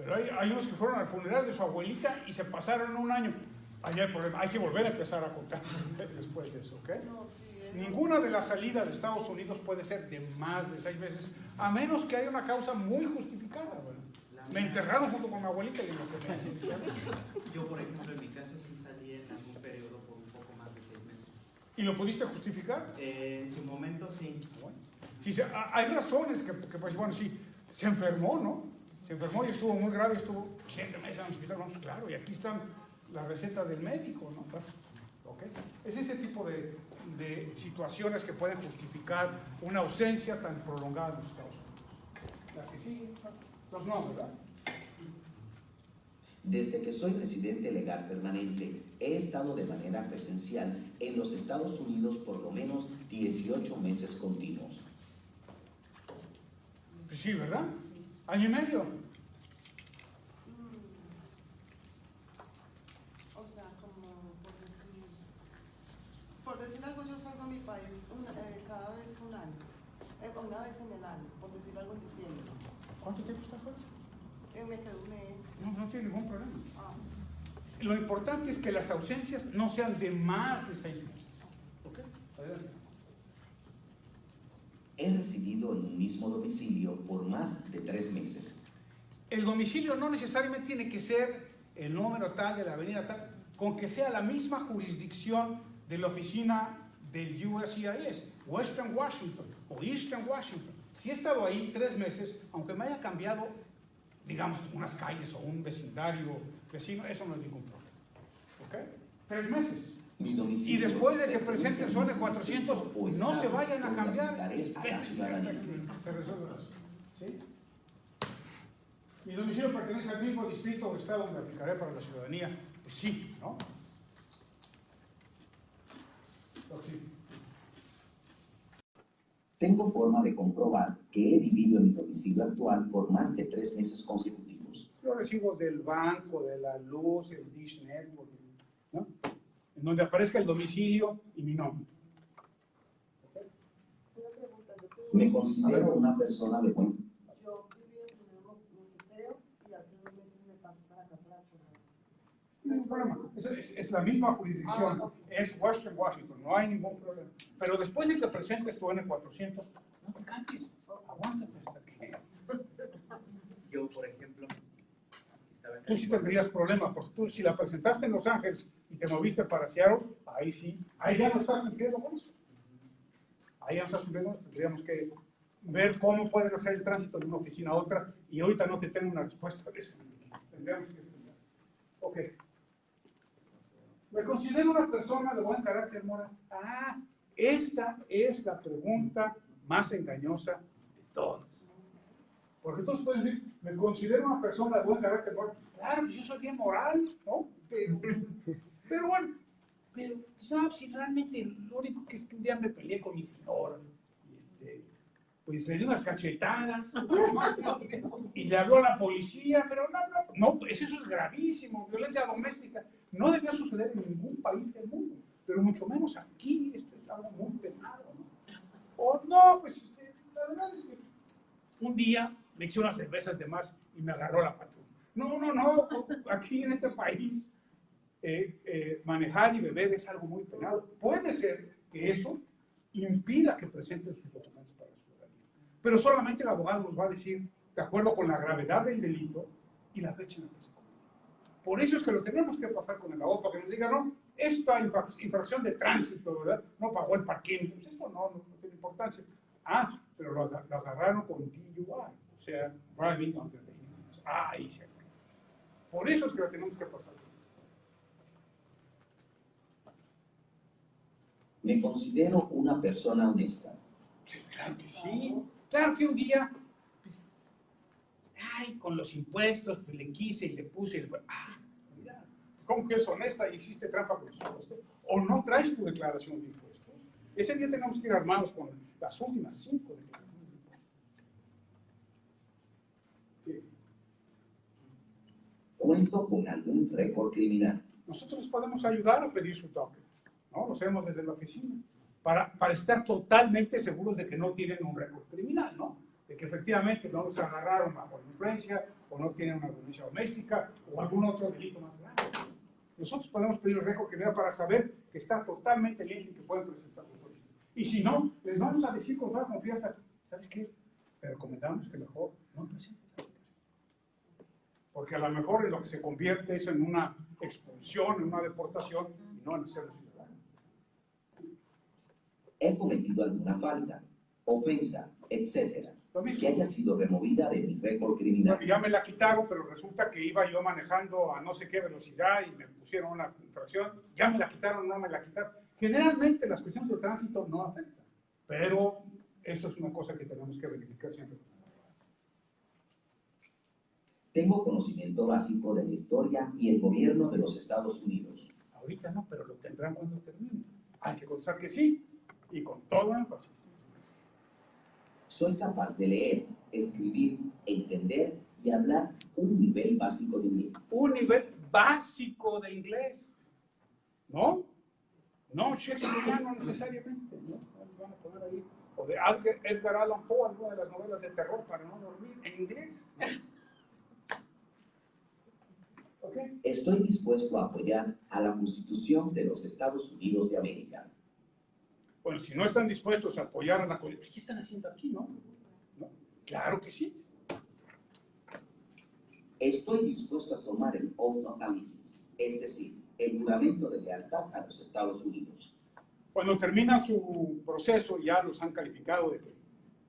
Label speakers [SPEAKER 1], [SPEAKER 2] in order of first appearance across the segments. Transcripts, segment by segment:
[SPEAKER 1] Pero hay unos que fueron al funeral de su abuelita y se pasaron un año. Ahí hay problema, hay que volver a empezar a contar después de eso, ¿ok? Ninguna de las salidas de Estados Unidos puede ser de más de 6 meses, a menos que haya una causa muy justificada. Bueno, me enterraron junto con mi abuelita y lo que me
[SPEAKER 2] Yo, por ejemplo, en mi caso sí salí en algún periodo por un poco más de 6 meses.
[SPEAKER 1] ¿Y lo pudiste justificar?
[SPEAKER 2] En su momento sí.
[SPEAKER 1] Bueno, sí, hay razones que pues bueno, sí, se enfermó, ¿no? Se enfermó y estuvo muy grave, estuvo 7 meses en el hospital, vamos, claro, y aquí están las recetas del médico, ¿no? ¿Okay? Es ese tipo de situaciones que pueden justificar una ausencia tan prolongada en los Estados Unidos. La que sigue, los no, ¿verdad?
[SPEAKER 3] Desde que soy residente legal permanente, he estado de manera presencial en los Estados Unidos por lo menos 18 meses continuos.
[SPEAKER 1] Pues sí, ¿verdad? ¿Año y medio?
[SPEAKER 4] O sea, como por decir algo, yo salgo a mi país cada vez un año, una vez en el año, por decir algo en diciembre.
[SPEAKER 1] ¿Cuánto tiempo está fuera?
[SPEAKER 4] Me quedo un mes.
[SPEAKER 1] No tiene ningún problema. Lo importante es que las ausencias no sean de más de 6 meses. ¿Ok? Adelante.
[SPEAKER 3] He residido en un mismo domicilio por más de 3 meses.
[SPEAKER 1] El domicilio no necesariamente tiene que ser el número tal de la avenida tal, con que sea la misma jurisdicción de la oficina del USCIS, Western Washington o Eastern Washington. Si he estado ahí 3 meses, aunque me haya cambiado, digamos, unas calles o un vecindario vecino, eso no es ningún problema. ¿Ok? 3 meses. Y después de que presenten su N400, no se vayan a cambiar. Se resuelve eso. ¿Sí? Mi domicilio pertenece al mismo distrito o estado donde aplicaré para la ciudadanía. Pues sí, ¿no? Sí.
[SPEAKER 3] Tengo forma de comprobar que he vivido en mi domicilio actual por más de 3 meses consecutivos.
[SPEAKER 1] Los recibos del banco, de la luz, el Dish Network, ¿no? En donde aparezca el domicilio y mi nombre.
[SPEAKER 3] Me considero una persona de buen.
[SPEAKER 4] Yo viví en Montevideo y hace 2 meses me pasé para acá para Chicago.
[SPEAKER 1] No hay ningún problema. Es la misma jurisdicción. Es Western Washington. No hay ningún problema. Pero después de que presentes tu N400, no te cambies. Aguántate hasta que...
[SPEAKER 2] Yo, por ejemplo, estaba en
[SPEAKER 1] Tú sí tendrías problema, porque tú si la presentaste en Los Ángeles y te moviste para Seattle, ahí sí, ahí ya no estás cumpliendo con eso. Ahí ya no estás cumpliendo, tendríamos que ver cómo pueden hacer el tránsito de una oficina a otra, y ahorita no te tengo una respuesta de eso. Tendríamos que estudiar. Ok. ¿Me considero una persona de buen carácter moral? Ah, esta es la pregunta más engañosa de todas. Porque todos pueden decir, me considero una persona de buen carácter moral. Claro, yo soy bien moral, ¿no? Pero bueno, no, si realmente lo único que es que un día me peleé con mi señora, pues le di unas cachetadas, y le habló a la policía, pero no, pues eso es gravísimo, violencia doméstica. No debía suceder en ningún país del mundo, pero mucho menos aquí, esto es algo muy penado, ¿no? O no, pues la verdad es que un día me eché unas cervezas de más y me agarró la patrulla. No, aquí en este país manejar y beber es algo muy penado. Puede ser que eso impida que presenten sus documentos para la ciudadanía, pero solamente el abogado nos va a decir, de acuerdo con la gravedad del delito y la fecha en la que se cometió. Por eso es que lo tenemos que pasar con el abogado, para que nos diga, no, esta infracción de tránsito, ¿verdad? No pagó el parking, pues esto no tiene importancia. Ah, pero lo agarraron con DUI, o sea, driving under the influence. Ahí se acabó. Por eso es que lo tenemos que pasar.
[SPEAKER 3] Me considero una persona honesta.
[SPEAKER 1] Sí, claro que sí. Claro que un día, pues, con los impuestos, pues le quise y le puse, mira, ¿cómo que es honesta y hiciste trampa con los impuestos? ¿O no traes tu declaración de impuestos? Ese día tenemos que ir armados con las últimas 5 declaraciones de impuestos. Sí.
[SPEAKER 3] Cuento con algún récord criminal.
[SPEAKER 1] Nosotros les podemos ayudar a pedir su toque, ¿no? Lo hacemos desde la oficina, para estar totalmente seguros de que no tienen un récord criminal, ¿no? de que efectivamente no los agarraron bajo la influencia, o no tienen una violencia doméstica, o algún otro delito más grave. Nosotros podemos pedir el récord que vea para saber que está totalmente limpio y que pueden presentar los solicitudes. Y si no, les vamos a decir con toda confianza, ¿sabes qué? Te recomendamos que mejor no presentes la declaración. Porque a lo mejor en lo que se convierte es en una expulsión, en una deportación, y no en hacerlo ciudadano.
[SPEAKER 3] He cometido alguna falta, ofensa, etcétera,
[SPEAKER 1] Lo mismo.
[SPEAKER 3] que haya sido removida de mi récord criminal.
[SPEAKER 1] Ya me la quitaron, pero resulta que iba yo manejando a no sé qué velocidad y me pusieron una infracción. Ya me la quitaron, no me la quitaron. Generalmente las cuestiones de tránsito no afectan, pero esto es una cosa que tenemos que verificar siempre.
[SPEAKER 3] Tengo conocimiento básico de la historia y el gobierno de los Estados Unidos.
[SPEAKER 1] Ahorita no, pero lo tendrán cuando termine. Hay que constar que sí, y con todo énfasis.
[SPEAKER 3] Soy capaz de leer, escribir, entender y hablar un nivel básico de inglés.
[SPEAKER 1] Un nivel básico de inglés, ¿no? No shakespeariano necesariamente, ¿no? Van a poner ahí, o de Edgar Allan Poe, alguna de las novelas de terror para no dormir, en inglés. ¿Ok?
[SPEAKER 3] Estoy dispuesto a apoyar a la Constitución de los Estados Unidos de América.
[SPEAKER 1] Bueno, si no están dispuestos a apoyar a la Constitución, pues, ¿qué están haciendo aquí, no? ¿No? Claro que sí.
[SPEAKER 3] Estoy dispuesto a tomar el Oath of Allegiance, es decir, el juramento de lealtad a los Estados Unidos.
[SPEAKER 1] Cuando termina su proceso, ya los han calificado de que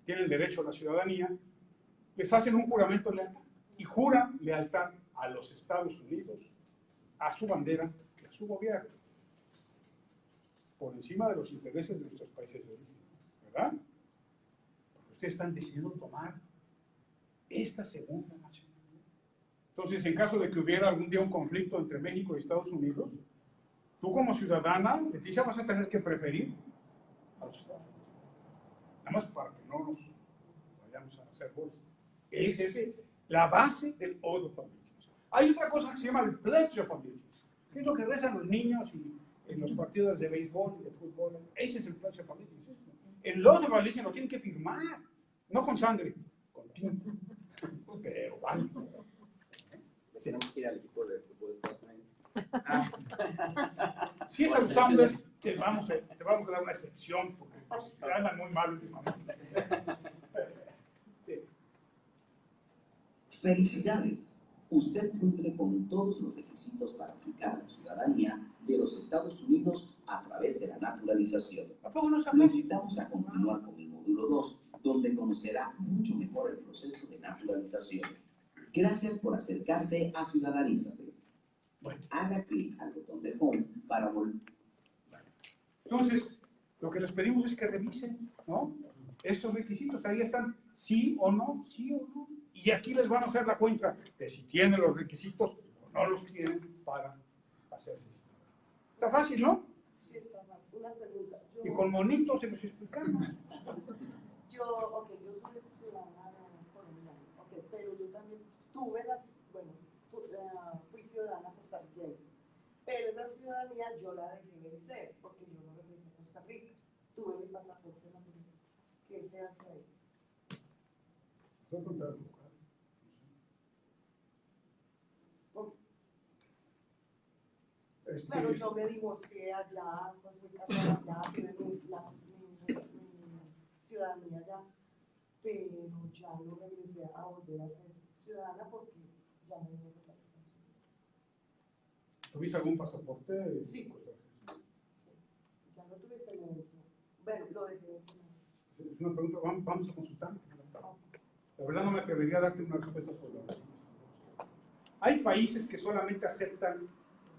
[SPEAKER 1] tienen derecho a la ciudadanía, les hacen un juramento de lealtad y juran lealtad a los Estados Unidos, a su bandera y a su gobierno, por encima de los intereses de nuestros países de origen, ¿verdad? Porque ustedes están decidiendo tomar esta segunda nacionalidad. Entonces, en caso de que hubiera algún día un conflicto entre México y Estados Unidos, tú como ciudadana, Leticia, vas a tener que preferir a los Estados Unidos. Nada más para que no nos vayamos a hacer bolas. Es ese la base del Oath of Allegiance. Hay otra cosa que se llama el Pledge of Allegiance, que es lo que rezan los niños y en los partidos de béisbol y de fútbol. Ese es el Pledge of Allegiance. El Oath of Allegiance lo tienen que firmar, no con sangre, con tinta. Pero vale.
[SPEAKER 5] Tenemos que ir al equipo de fútbol de Estados Unidos.
[SPEAKER 1] Si es a los Sanders, te vamos a dar una excepción, porque pues, andan muy mal últimamente. Sí.
[SPEAKER 3] Felicidades. Usted cumple con todos los requisitos para aplicar la ciudadanía de los Estados Unidos a través de la naturalización.
[SPEAKER 1] ¿A poco no está
[SPEAKER 3] Lo
[SPEAKER 1] fácil?
[SPEAKER 3] invitamos a continuar con el módulo 2, donde conocerá mucho mejor el proceso de naturalización. Gracias por acercarse a Ciudadanízate.
[SPEAKER 1] Bueno.
[SPEAKER 3] Haga clic al botón de Home para volver.
[SPEAKER 1] Entonces, lo que les pedimos es que revisen, ¿no? Estos requisitos, ahí están, sí o no, y aquí les van a hacer la cuenta de si tienen los requisitos o no los tienen para hacerse. Está fácil, ¿no?
[SPEAKER 4] Sí, está mal. Una pregunta.
[SPEAKER 1] Y con monitos se los explicamos.
[SPEAKER 4] Yo soy ciudadana colombiana, pero yo también fui ciudadana costarricense, pero esa ciudadanía yo la dejé vencer, porque yo no regresé a Costa Rica, tuve mi pasaporte naturalizado. ¿Qué se hace ahí? Pero yo me divorcié allá, pues fui casada allá, tuve mi ciudadanía allá, pero ya no regresé a volver a ser ciudadana porque ya no me para Estados Unidos.
[SPEAKER 1] ¿Tuviste algún pasaporte?
[SPEAKER 4] Sí. Ya no tuviste la vención. Bueno, lo dejé vencer.
[SPEAKER 1] Es una pregunta, vamos a consultar. La verdad no me atrevería a darte una respuesta sobre eso. Hay países que solamente aceptan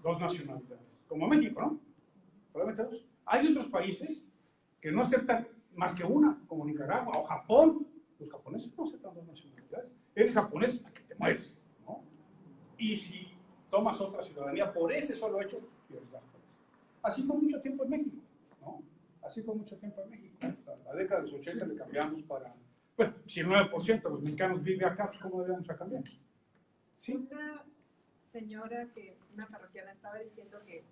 [SPEAKER 1] 2 nacionalidades, como México, ¿no? Solamente 2. Hay otros países que no aceptan más que una, como Nicaragua o Japón. Los japoneses no aceptan 2 nacionalidades. Eres japonés hasta que te mueres, ¿no? Y si tomas otra ciudadanía por ese solo hecho, pierdes la japonesa. Así fue mucho tiempo en México, ¿no? Así fue mucho tiempo en México. Hasta la década de los 80 le cambiamos para, pues, si el 9% de los mexicanos vive acá, pues, ¿cómo debemos a cambiar? ¿Sí?
[SPEAKER 6] Una señora una parroquiana estaba diciendo que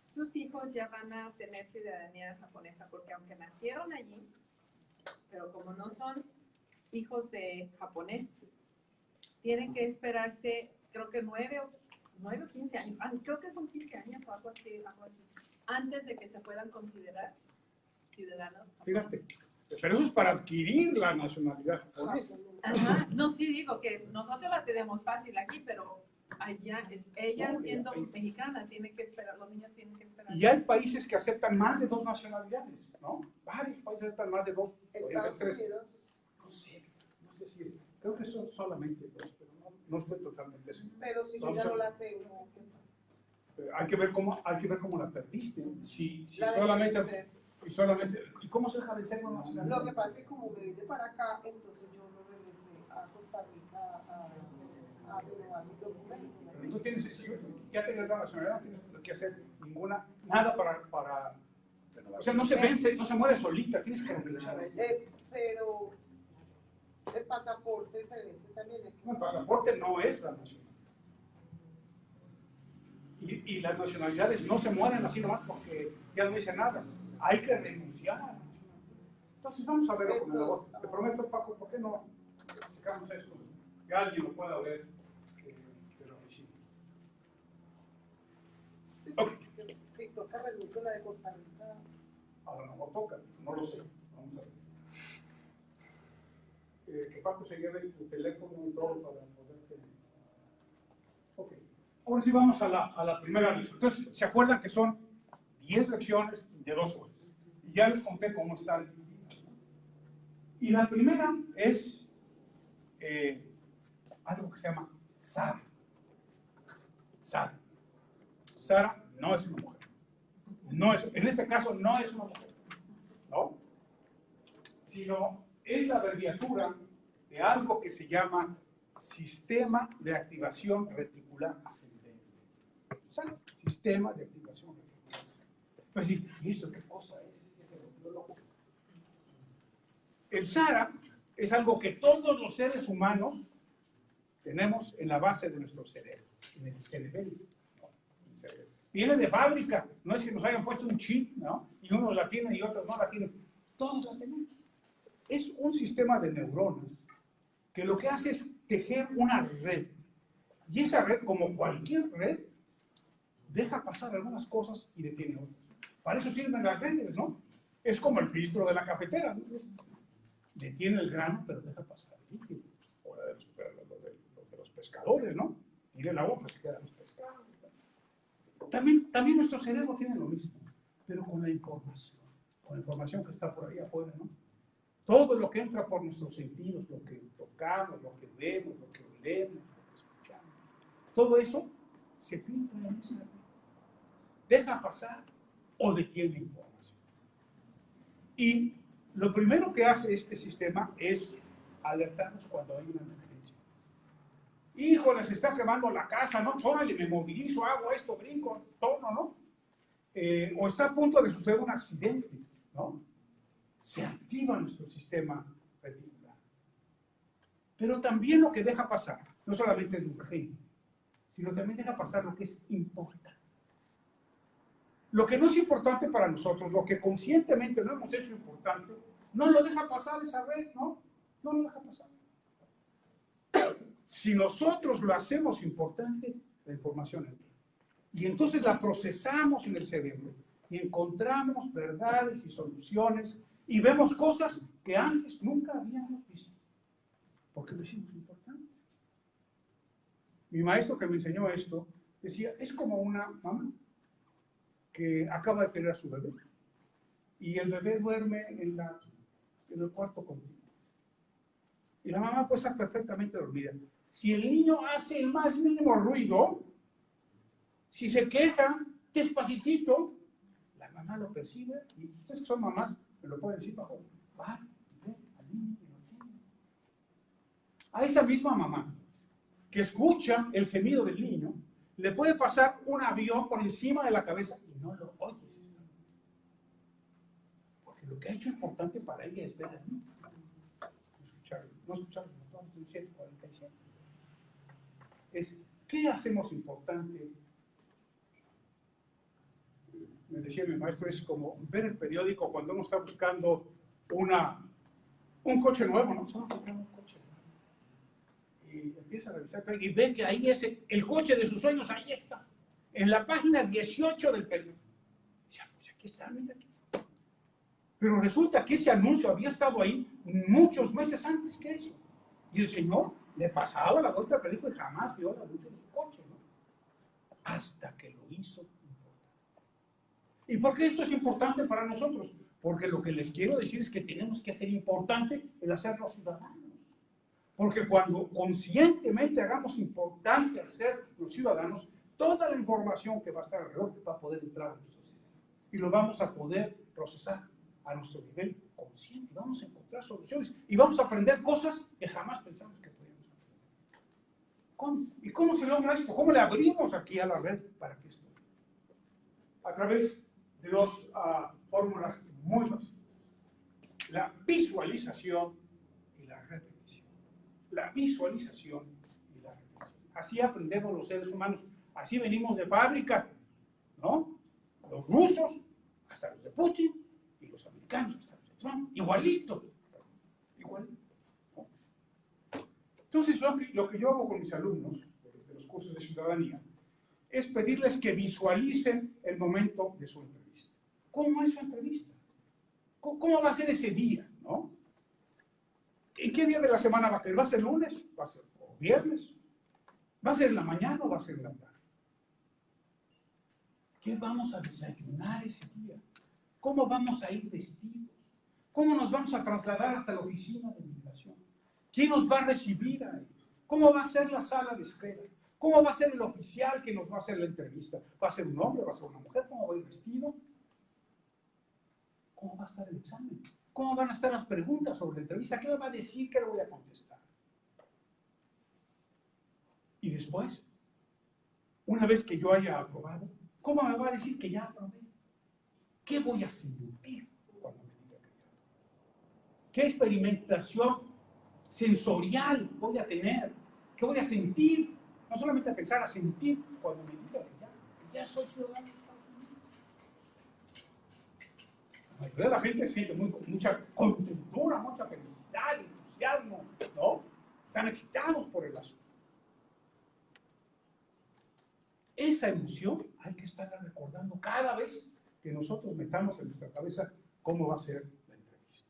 [SPEAKER 6] sus hijos ya van a tener ciudadanía japonesa, porque aunque nacieron allí, pero como no son hijos de japoneses. Tienen que esperarse, creo que 9 o 15 años, creo que son 15 años o algo así, antes de que se puedan considerar ciudadanos.
[SPEAKER 1] Fíjate, pero eso es para adquirir la nacionalidad japonesa.
[SPEAKER 6] Ajá. No, sí digo que nosotros la tenemos fácil aquí, pero allá, ella
[SPEAKER 1] No,
[SPEAKER 6] siendo
[SPEAKER 1] ahí-
[SPEAKER 6] mexicana, tiene que esperar, los niños tienen que esperar.
[SPEAKER 1] Y hay países que aceptan más de 2 nacionalidades, ¿no? Varios países aceptan más de 2. podrían ser
[SPEAKER 4] Estados
[SPEAKER 1] 3.
[SPEAKER 4] Unidos,
[SPEAKER 1] No sé si es, creo que son solamente 2, pero no estoy totalmente seguro.
[SPEAKER 4] pero si yo
[SPEAKER 1] Vamos
[SPEAKER 4] ya
[SPEAKER 1] a-
[SPEAKER 4] no la tengo, ¿qué pasa?
[SPEAKER 1] Hay que ver cómo la perdiste. Si
[SPEAKER 4] La dejé
[SPEAKER 1] solamente,
[SPEAKER 4] vencer.
[SPEAKER 1] ¿y cómo se deja vencer una nacionalidad?
[SPEAKER 4] Lo que pasa es que como me vine para acá, entonces yo no regresé a Costa Rica a renovar mi documento.
[SPEAKER 1] Pero tú tienes, si ya tienes la nacionalidad, no tienes que hacer nada para o sea, no se vence, no se muere solita, tienes que renunciar a ella.
[SPEAKER 4] Pero el pasaporte se vence también.
[SPEAKER 1] No, el pasaporte no es la nacionalidad. Y las nacionalidades no se mueren así nomás porque ya no dicen nada. Hay que renunciar a la nacionalidad. Entonces vamos a verlo con el abogado. Te prometo, Paco, ¿por qué no checamos esto? Que alguien lo pueda ver de la oficina.
[SPEAKER 4] Sí,
[SPEAKER 1] Ok.
[SPEAKER 4] si toca renuncio la de Costa Rica.
[SPEAKER 1] A lo mejor toca, no lo sé. Vamos a ver. Que Paco se lleve tu teléfono y todo para poderte. Ok. Ahora sí vamos a la primera lección. Entonces, ¿se acuerdan que son 10 lecciones de 2 horas? Y ya les conté cómo están. Y la primera es algo que se llama Sara. Sara. Sara no es una mujer. En este caso no es una mujer, ¿no? Sino es la abreviatura de algo que se llama Sistema de Activación Reticular Ascendente. ¿Sara? Sistema de Activación Reticular Ascendente. Pues sí, ¿y esto qué cosa es? Se volvió loco. El SARA es algo que todos los seres humanos tenemos en la base de nuestro cerebro, en el cerebelo. ¿No? El cerebelo. Viene de fábrica, no es que nos hayan puesto un chip, ¿no? Y unos la tienen y otros no la tienen. Todos la tenemos. Es un sistema de neuronas que lo que hace es tejer una red. Y esa red, como cualquier red, deja pasar algunas cosas y detiene otras. Para eso sirven las redes, ¿no? Es como el filtro de la cafetera, ¿no? Detiene el grano, pero deja pasar el líquido. O la de los pescadores, ¿no? Tira el agua, pues se quedan los pescados. También nuestro cerebro tiene lo mismo, pero con la información que está por ahí afuera, ¿no? Todo lo que entra por nuestros sentidos, lo que tocamos, lo que vemos, lo que olemos, lo que escuchamos, todo eso se filtra en esa red. Deja pasar o detiene información. Y lo primero que hace este sistema es alertarnos cuando hay una emergencia. Híjole, se está quemando la casa, ¿no? Órale, me movilizo, hago esto, brinco, tono, ¿no? O está a punto de suceder un accidente, ¿no? Se activa nuestro sistema reticular. Pero también lo que deja pasar, no solamente es urgente, sino también deja pasar lo que es importante. Lo que no es importante para nosotros, lo que conscientemente no hemos hecho importante, no lo deja pasar esa red, ¿no? No lo deja pasar. Si nosotros lo hacemos importante, la información entra. Y entonces la procesamos en el cerebro y encontramos verdades y soluciones y vemos cosas que antes nunca habíamos visto. Porque lo hicimos importante. Mi maestro que me enseñó esto decía, es como una mamá que acaba de tener a su bebé y el bebé duerme en el cuarto contigo. Y la mamá puede estar perfectamente dormida. Si el niño hace el más mínimo ruido, si se queja despacitito, la mamá lo percibe y ustedes que son mamás me lo pueden decir bajo. Va, ve al niño y lo tiene. A esa misma mamá que escucha el gemido del niño, le puede pasar un avión por encima de la cabeza y no lo oyes. Porque lo que ha hecho importante para ella es ver al niño. No escucharlo, no 147. Es, ¿qué hacemos importante? Me decía mi maestro, es como ver el periódico cuando uno está buscando un coche nuevo, ¿no? Se va a comprar un coche nuevo. Y empieza a revisar y ve que ahí es el coche de sus sueños, ahí está, en la página 18 del periódico. Dice, pues aquí está, mira aquí. Pero resulta que ese anuncio había estado ahí muchos meses antes que eso. Y el señor le pasaba la vuelta al periódico y jamás vio la luz de su coche, ¿no? Hasta que lo hizo importante. ¿Y por qué esto es importante para nosotros? Porque lo que les quiero decir es que tenemos que hacer importante el hacernos ciudadanos. Porque cuando conscientemente hagamos importante hacer los ciudadanos, toda la información que va a estar alrededor va a poder entrar a nuestro cerebro. Y lo vamos a poder procesar a nuestro nivel consciente. Vamos a encontrar soluciones y vamos a aprender cosas que jamás pensamos que podíamos aprender. ¿Cómo? ¿Y cómo se logra esto? ¿Cómo le abrimos aquí a la red para que esto? A través de dos fórmulas muy fáciles. La visualización y la repetición. La visualización y la repetición. Así aprendemos los seres humanos. Así venimos de fábrica, ¿no? Los rusos, hasta los de Putin, y los americanos, hasta los de Trump, igualito. Igualito. ¿No? Entonces, lo que yo hago con mis alumnos de los cursos de ciudadanía es pedirles que visualicen el momento de su entrevista. ¿Cómo es su entrevista? ¿Cómo va a ser ese día? ¿No? ¿En qué día de la semana va a ser? ¿Va a ser lunes? ¿Va a ser viernes? ¿Va a ser en la mañana o va a ser en la tarde? ¿Qué vamos a desayunar ese día? ¿Cómo vamos a ir vestidos? ¿Cómo nos vamos a trasladar hasta la oficina de migración? ¿Quién nos va a recibir ahí? ¿Cómo va a ser la sala de espera? ¿Cómo va a ser el oficial que nos va a hacer la entrevista? ¿Va a ser un hombre? ¿Va a ser una mujer? ¿Cómo va a ir vestido? ¿Cómo va a estar el examen? ¿Cómo van a estar las preguntas sobre la entrevista? ¿Qué me va a decir? ¿Qué le voy a contestar? Y después, una vez que yo haya aprobado, ¿cómo me va a decir que ya aprobé? ¿Qué voy a sentir cuando me diga que ya aprobé? ¿Qué experimentación sensorial voy a tener? ¿Qué voy a sentir? No solamente a pensar, a sentir cuando me diga que ya soy ciudadano. La mayoría de la gente siente mucha contentura, mucha felicidad, entusiasmo, ¿no? Están excitados por el asunto. Esa emoción hay que estarla recordando cada vez que nosotros metamos en nuestra cabeza cómo va a ser la entrevista.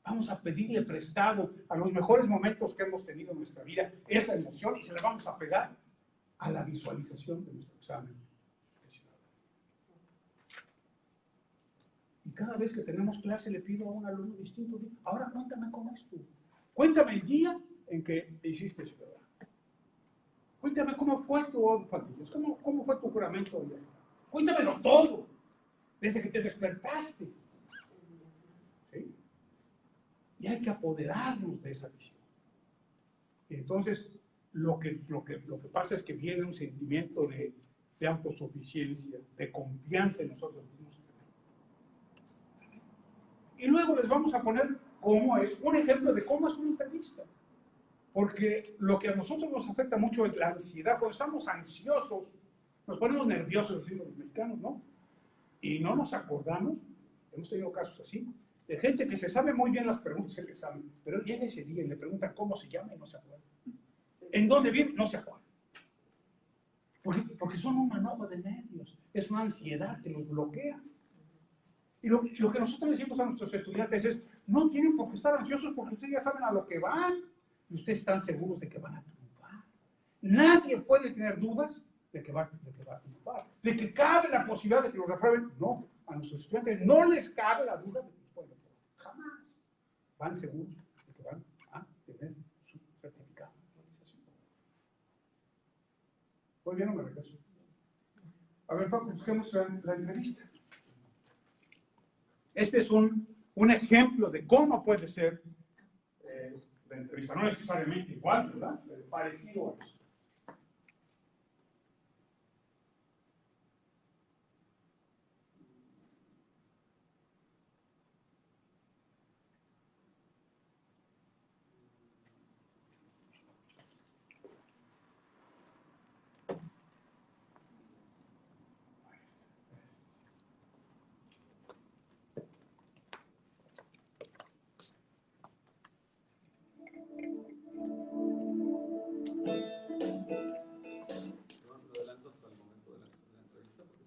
[SPEAKER 1] Vamos a pedirle prestado a los mejores momentos que hemos tenido en nuestra vida esa emoción y se la vamos a pegar a la visualización de nuestro examen de ciudadanía. Y cada vez que tenemos clase le pido a un alumno distinto, ahora cuéntame cómo es tú. Cuéntame el día en que te hiciste ciudadano. Cuéntame cómo fue tu oath, cómo fue tu juramento de lealtad. Cuéntamelo todo, desde que te despertaste. ¿Sí? Y hay que apoderarnos de esa visión. Y entonces, lo que pasa es que viene un sentimiento de autosuficiencia, de confianza en nosotros mismos. Y luego les vamos a poner cómo es, un ejemplo de cómo es una entrevista. Porque lo que a nosotros nos afecta mucho es la ansiedad. Cuando estamos ansiosos, nos ponemos nerviosos, decimos los mexicanos, ¿no? Y no nos acordamos, hemos tenido casos así, de gente que se sabe muy bien las preguntas del examen, pero llega ese día y le preguntan cómo se llama y no se acuerda. ¿En dónde vive? No se acuerda. Porque son un manojo de nervios, es una ansiedad que los bloquea. Y lo que nosotros decimos a nuestros estudiantes es, no tienen por qué estar ansiosos porque ustedes ya saben a lo que van y ustedes están seguros de que van a triunfar. Nadie puede tener dudas de que va a triunfar, de que cabe la posibilidad de que lo reprueben. No, a nuestros estudiantes no les cabe la duda de que pueden reprobar. Jamás. Van seguros de que van a tener su certificado de actualización. Muy bien, no me regreso. A ver, Paco, busquemos la entrevista. Este es un ejemplo de cómo puede ser la entrevista. No necesariamente igual, ¿verdad? Pero parecido a eso.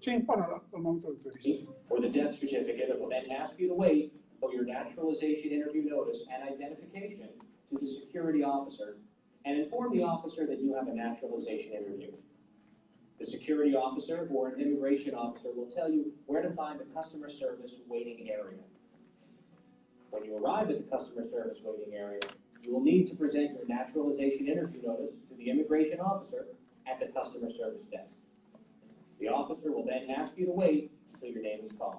[SPEAKER 1] Sí, bueno, al momento de autorización.
[SPEAKER 7] or the death certificate, it will then ask you to wait for your naturalization interview notice and identification to the security officer and inform the officer that you have a naturalization interview. The security officer or an immigration officer will tell you where to find the customer service waiting area. When you arrive at the customer service waiting area, you will need to present your naturalization interview notice to the immigration officer at the customer service desk. The officer will then ask you to wait until your name is called.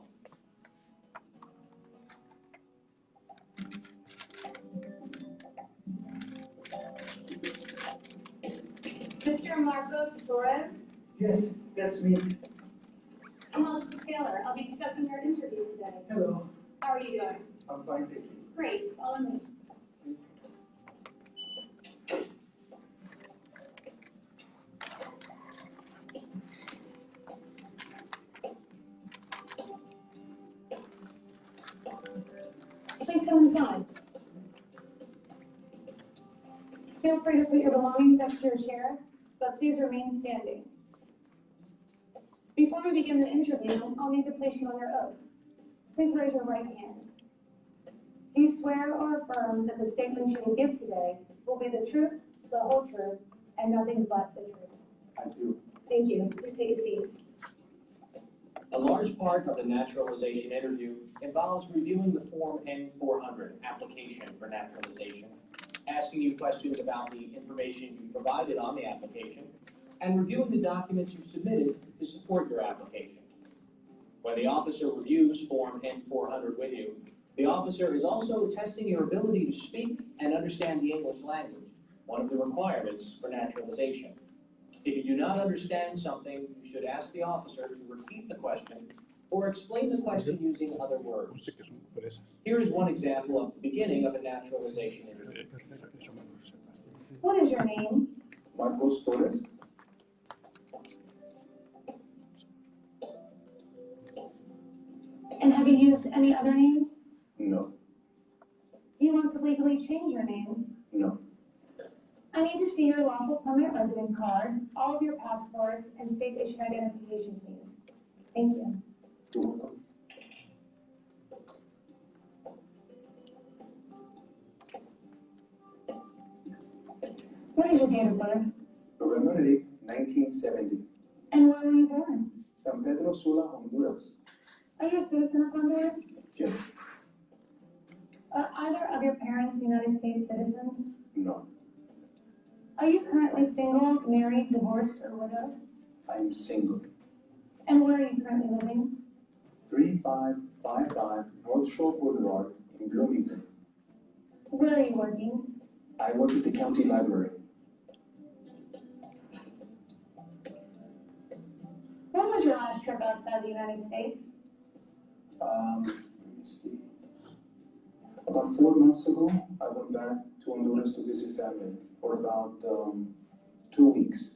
[SPEAKER 8] Mr. Marcos Torres?
[SPEAKER 9] Yes, that's me.
[SPEAKER 8] I'm Melissa Taylor. I'll be conducting your interview today.
[SPEAKER 9] Hello,
[SPEAKER 8] How are you doing?
[SPEAKER 9] I'm fine, thank you.
[SPEAKER 8] Great, follow me. Please come inside. Feel free to put your belongings next to your chair, but please remain standing. Before we begin the interview, I'll need to place you on your oath. Please raise your right hand. Do you swear or affirm that the statements you will give today will be the truth, the whole truth, and nothing but the truth?
[SPEAKER 9] I do.
[SPEAKER 8] Thank you. Please take a seat.
[SPEAKER 7] A large part of the naturalization interview involves reviewing the Form N-400 application for naturalization, asking you questions about the information you provided on the application, and reviewing the documents you submitted to support your application. When the officer reviews Form N-400 with you, the officer is also testing your ability to speak and understand the English language, one of the requirements for naturalization. If you do not understand something, you should ask the officer to repeat the question or explain the question using other words. Here is one example of the beginning of a naturalization interview.
[SPEAKER 8] What is your name?
[SPEAKER 9] Marcos Torres?
[SPEAKER 8] And have you used any other names?
[SPEAKER 9] No,
[SPEAKER 8] Do you want to legally change your name?
[SPEAKER 9] no.
[SPEAKER 8] I need to see your lawful permanent resident card, all of your passports, and state issued identification, please. Thank you.
[SPEAKER 9] You're welcome.
[SPEAKER 8] What is your date of birth?
[SPEAKER 9] November 8, 1970,
[SPEAKER 8] And where were you born?
[SPEAKER 9] San Pedro Sula, Honduras.
[SPEAKER 8] Are you a citizen of Honduras?
[SPEAKER 9] Yes,
[SPEAKER 8] Are either of your parents United States citizens?
[SPEAKER 9] no.
[SPEAKER 8] Are you currently single, married, divorced, or widowed?
[SPEAKER 9] I'm single.
[SPEAKER 8] And where are you currently living?
[SPEAKER 9] 3555 North Shore Boulevard in Bloomington.
[SPEAKER 8] Where are you working?
[SPEAKER 9] I work at the county library.
[SPEAKER 8] When was your last trip outside the United States?
[SPEAKER 9] Let me see. About 4 months ago, I went back to Honduras to visit family for about 2 weeks.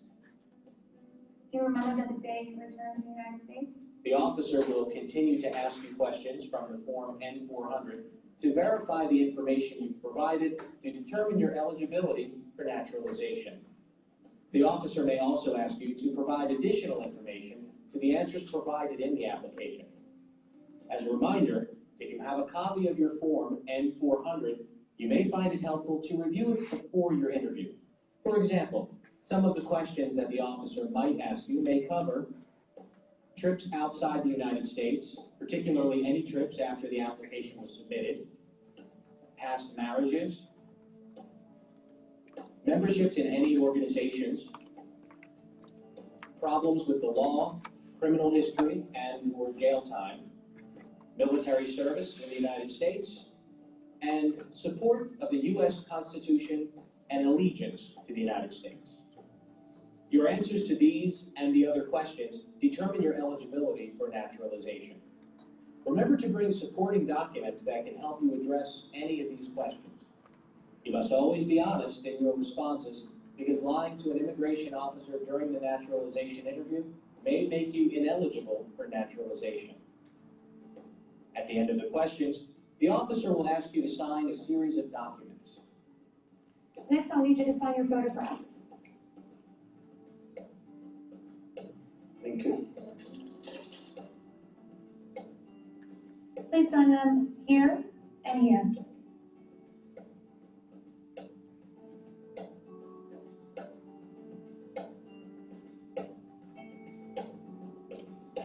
[SPEAKER 8] Do you remember the day you returned to the United States?
[SPEAKER 7] The officer will continue to ask you questions from the Form N-400 to verify the information you've provided to determine your eligibility for naturalization. The officer may also ask you to provide additional information to the answers provided in the application. As a reminder, if you have a copy of your Form N-400, you may find it helpful to review it before your interview. For example, some of the questions that the officer might ask you may cover trips outside the United States, particularly any trips after the application was submitted, past marriages, memberships in any organizations, problems with the law, criminal history, and/or jail time, military service in the United States, and support of the U.S. Constitution and allegiance to the United States. Your answers to these and the other questions determine your eligibility for naturalization. Remember to bring supporting documents that can help you address any of these questions. You must always be honest in your responses because lying to an immigration officer during the naturalization interview may make you ineligible for naturalization. At the end of the questions, the officer will ask you to sign a series of documents.
[SPEAKER 8] Next, I'll need you to sign your photographs.
[SPEAKER 9] Thank you.
[SPEAKER 8] sign them here and here.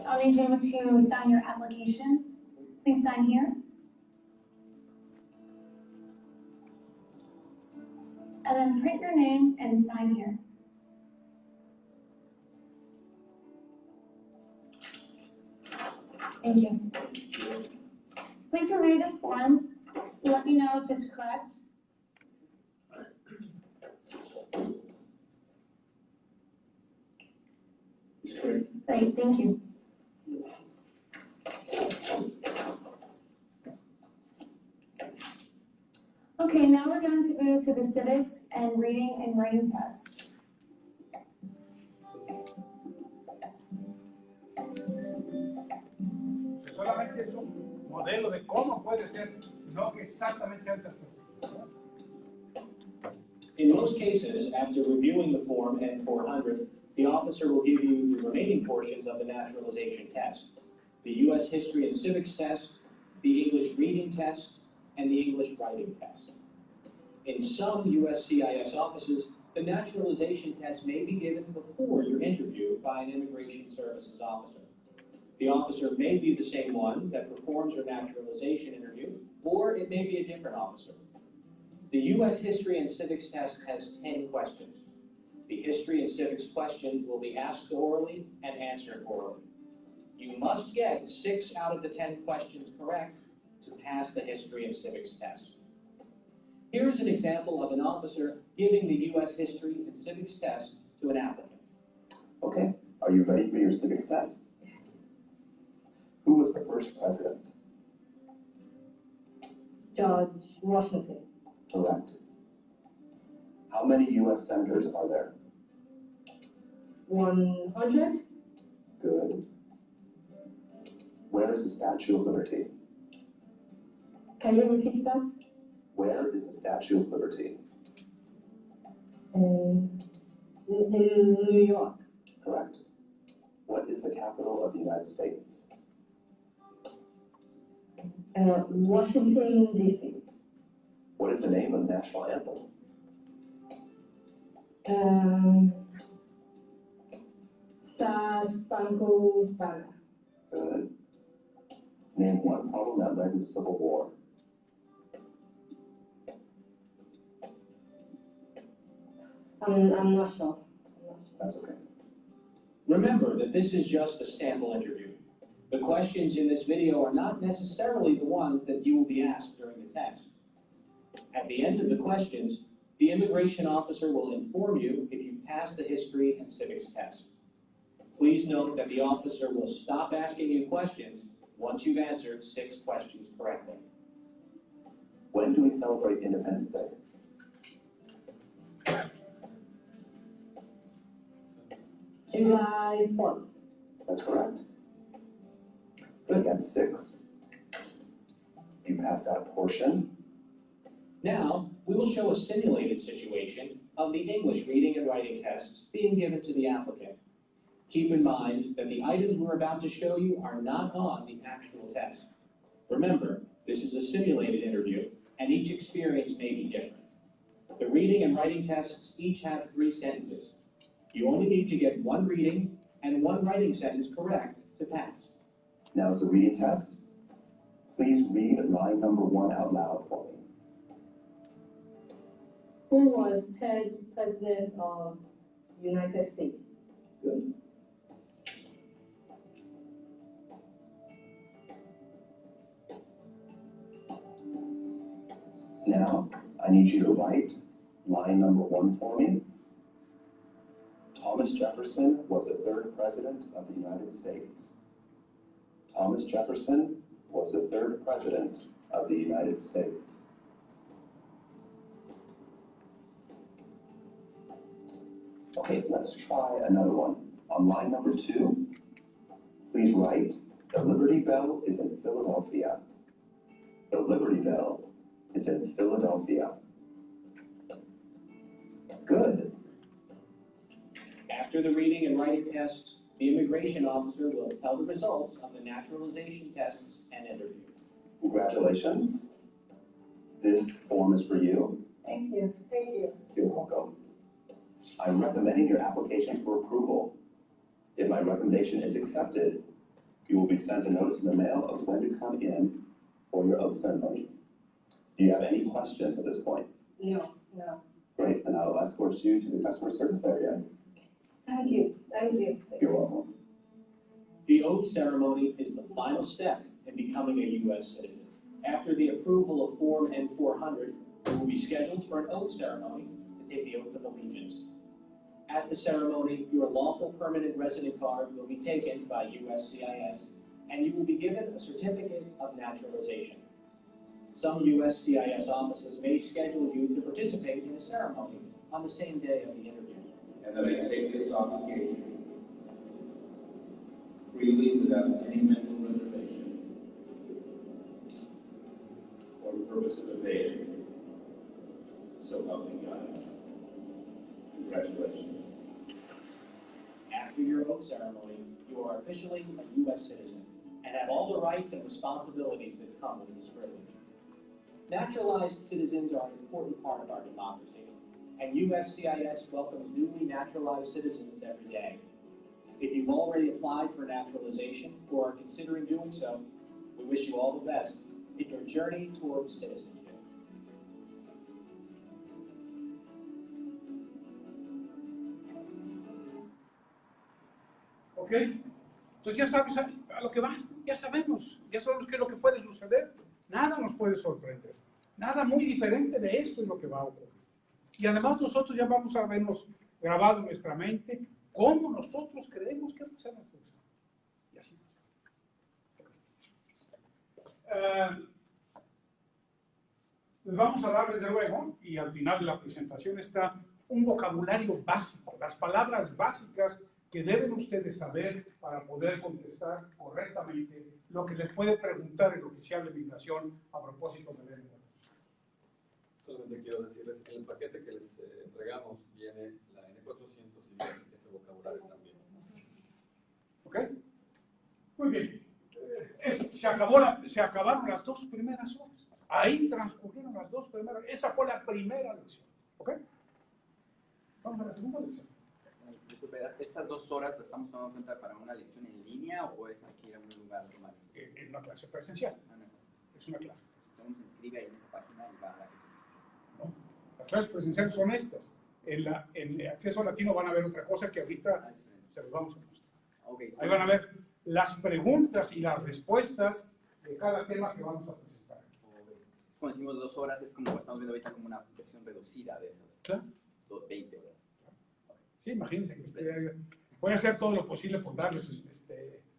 [SPEAKER 8] I'll need you to sign your application. Please sign here. And then print your name and sign here. Thank you. Please review this form. Let me know if it's correct.
[SPEAKER 9] It's correct.
[SPEAKER 8] Great, thank you. Okay, now we're going to move to the civics and reading and writing test.
[SPEAKER 1] Que solamente es un modelo de cómo puede ser, no que exactamente sea el perfecto.
[SPEAKER 7] In most cases, after reviewing the Form N-400, the officer will give you the remaining portions of the naturalization test: the U.S. History and Civics test, the English reading test, and the English writing test. In some USCIS offices, the naturalization test may be given before your interview by an Immigration Services officer. The officer may be the same one that performs your naturalization interview, or it may be a different officer. The U.S. History and Civics test has 10 questions. The History and Civics questions will be asked orally and answered orally. You must get 6 out of the 10 questions correct to pass the History and Civics test. Here's an example of an officer giving the U.S. History and Civics test to an applicant.
[SPEAKER 10] Okay, are you ready for your civics test?
[SPEAKER 6] Yes.
[SPEAKER 10] Who was the first president?
[SPEAKER 6] George Washington.
[SPEAKER 10] Correct. How many U.S. senators are there?
[SPEAKER 6] 100.
[SPEAKER 10] Good. Where is the Statue of Liberty?
[SPEAKER 6] Can you repeat that?
[SPEAKER 10] Where is the Statue of Liberty?
[SPEAKER 6] In New York.
[SPEAKER 10] Correct. What is the capital of the United States?
[SPEAKER 6] Washington, D.C.
[SPEAKER 10] What is the name of the national anthem?
[SPEAKER 6] Star Spangled Banner.
[SPEAKER 10] Good. Name one problem that led to the Civil War.
[SPEAKER 6] I'm not sure.
[SPEAKER 10] That's okay.
[SPEAKER 7] Remember that this is just a sample interview. The questions in this video are not necessarily the ones that you will be asked during the test. At the end of the questions, the immigration officer will inform you if you pass the history and civics test. Please note that the officer will stop asking you questions once you've answered 6 questions correctly.
[SPEAKER 10] When do we celebrate Independence Day?
[SPEAKER 6] July 4th.
[SPEAKER 10] That's correct. Good, that's 6. You pass that portion.
[SPEAKER 7] Now, we will show a simulated situation of the English reading and writing tests being given to the applicant. Keep in mind that the items we're about to show you are not on the actual test. Remember, this is a simulated interview, and each experience may be different. The reading and writing tests each have 3 sentences. You only need to get 1 reading and 1 writing sentence correct to pass.
[SPEAKER 10] Now is the reading test. Please read line number 1 out loud for me.
[SPEAKER 6] Who was 3rd President of the United States?
[SPEAKER 10] Good. Now, I need you to write line number 1 for me. Thomas Jefferson was the 3rd President of the United States. Thomas Jefferson was the 3rd President of the United States. Okay, let's try another one. On line number 2, please write, the Liberty Bell is in Philadelphia. The Liberty Bell is in Philadelphia. Good.
[SPEAKER 7] After the reading and writing tests, the immigration officer will tell the results of the naturalization tests and interview.
[SPEAKER 10] Congratulations. This form is for you.
[SPEAKER 8] Thank you. Thank you.
[SPEAKER 10] You're welcome. I'm recommending your application for approval. If my recommendation is accepted, you will be sent a notice in the mail of when to come in for your oath ceremony. Do you have any questions at this point?
[SPEAKER 8] No, no.
[SPEAKER 10] Great, and I'll escort you to the customer service area.
[SPEAKER 8] Thank you. Thank you.
[SPEAKER 10] You're welcome.
[SPEAKER 7] The oath ceremony is the final step in becoming a U.S. citizen. After the approval of Form N-400, you will be scheduled for an oath ceremony to take the oath of allegiance. At the ceremony, your lawful permanent resident card will be taken by USCIS, and you will be given a certificate of naturalization. Some USCIS offices may schedule you to participate in a ceremony on the same day of the interview.
[SPEAKER 11] And that I take this obligation freely without any mental reservation or purpose of evasion. So help me God. Congratulations.
[SPEAKER 7] After your oath ceremony, you are officially a U.S. citizen and have all the rights and responsibilities that come with this privilege. Naturalized citizens are an important part of our democracy, and USCIS welcomes newly naturalized citizens every day. If you've already applied for naturalization or are considering doing so, we wish you all the best in your journey towards citizenship.
[SPEAKER 1] ¿Ok? Entonces ya sabes a lo que vas, ya sabemos qué es lo que puede suceder. Nada nos puede sorprender. Nada muy diferente de esto es lo que va a ocurrir. Y además nosotros ya vamos a habernos grabado en nuestra mente cómo nosotros creemos que va a ser nuestro examen. Y así. Les vamos a dar desde luego, y al final de la presentación está un vocabulario básico, las palabras básicas que deben ustedes saber para poder contestar correctamente lo que les puede preguntar el oficial de migración a propósito de lengua.
[SPEAKER 5] Solamente quiero decirles que en el paquete que les entregamos viene la N400 y viene ese vocabulario también.
[SPEAKER 1] ¿Ok? Muy bien. Se acabaron las 2 primeras horas. Ahí transcurrieron las 2 primeras. Esa fue la primera lección. ¿Ok? Vamos a la segunda lección.
[SPEAKER 5] Disculpe, ¿esas 2 horas las estamos tomando en cuenta para una lección en línea o es aquí en un lugar normal?
[SPEAKER 1] En una clase presencial. Es una clase.
[SPEAKER 5] Uno se inscribe ahí en esta página y va a la clase.
[SPEAKER 1] ¿No? Las clases presenciales son estas. En Acceso Latino van a ver otra cosa que ahorita se los vamos a mostrar.
[SPEAKER 5] Okay.
[SPEAKER 1] Ahí van a ver las preguntas y las respuestas de cada tema que vamos a presentar.
[SPEAKER 5] Cuando decimos 2 horas es como estamos viendo ahorita como una versión reducida de esas.
[SPEAKER 1] ¿Claro?
[SPEAKER 5] 20 horas.
[SPEAKER 1] Sí, imagínense que voy a hacer todo lo posible por darles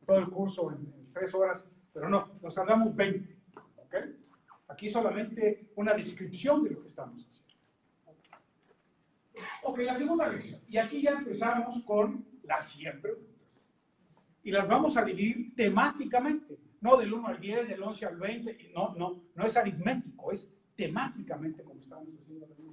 [SPEAKER 1] todo el curso en 3 horas, pero no, nos tardamos 20. ¿Ok? Aquí solamente una descripción de lo que estamos haciendo. Ok, la segunda lección. Y aquí ya empezamos con las 100 preguntas. Y las vamos a dividir temáticamente. No del 1 al 10, del 11 al 20. No es aritmético, es temáticamente como estamos haciendo la lección.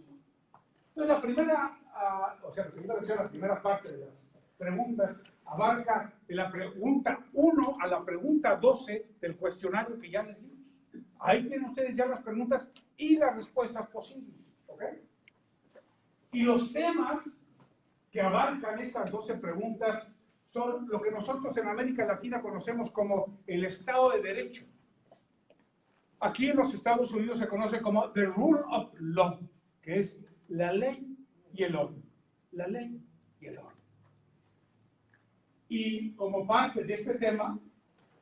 [SPEAKER 1] Entonces la primera, la segunda lección, la primera parte de las preguntas abarca de la pregunta 1 a la pregunta 12 del cuestionario que ya les dimos. Ahí tienen ustedes ya las preguntas y las respuestas posibles. ¿Ok? Y los temas que abarcan estas 12 preguntas son lo que nosotros en América Latina conocemos como el Estado de Derecho. Aquí en los Estados Unidos se conoce como the rule of law, que es la ley y el orden. La ley y el orden. Y como parte de este tema,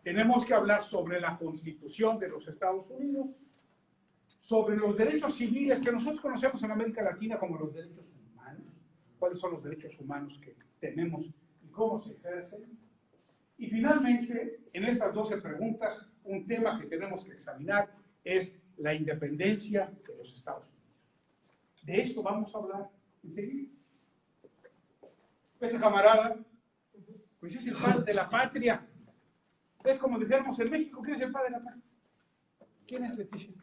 [SPEAKER 1] tenemos que hablar sobre la Constitución de los Estados Unidos, sobre los derechos civiles que nosotros conocemos en América Latina como los derechos humanos, cuáles son los derechos humanos que tenemos y cómo se ejercen. Y finalmente, en estas 12 preguntas, un tema que tenemos que examinar es la independencia de los Estados Unidos. De esto vamos a hablar enseguida. Ese camarada, pues es el padre de la patria. Es como dijéramos en México, ¿quién es el padre de la patria? ¿Quién es Leticia?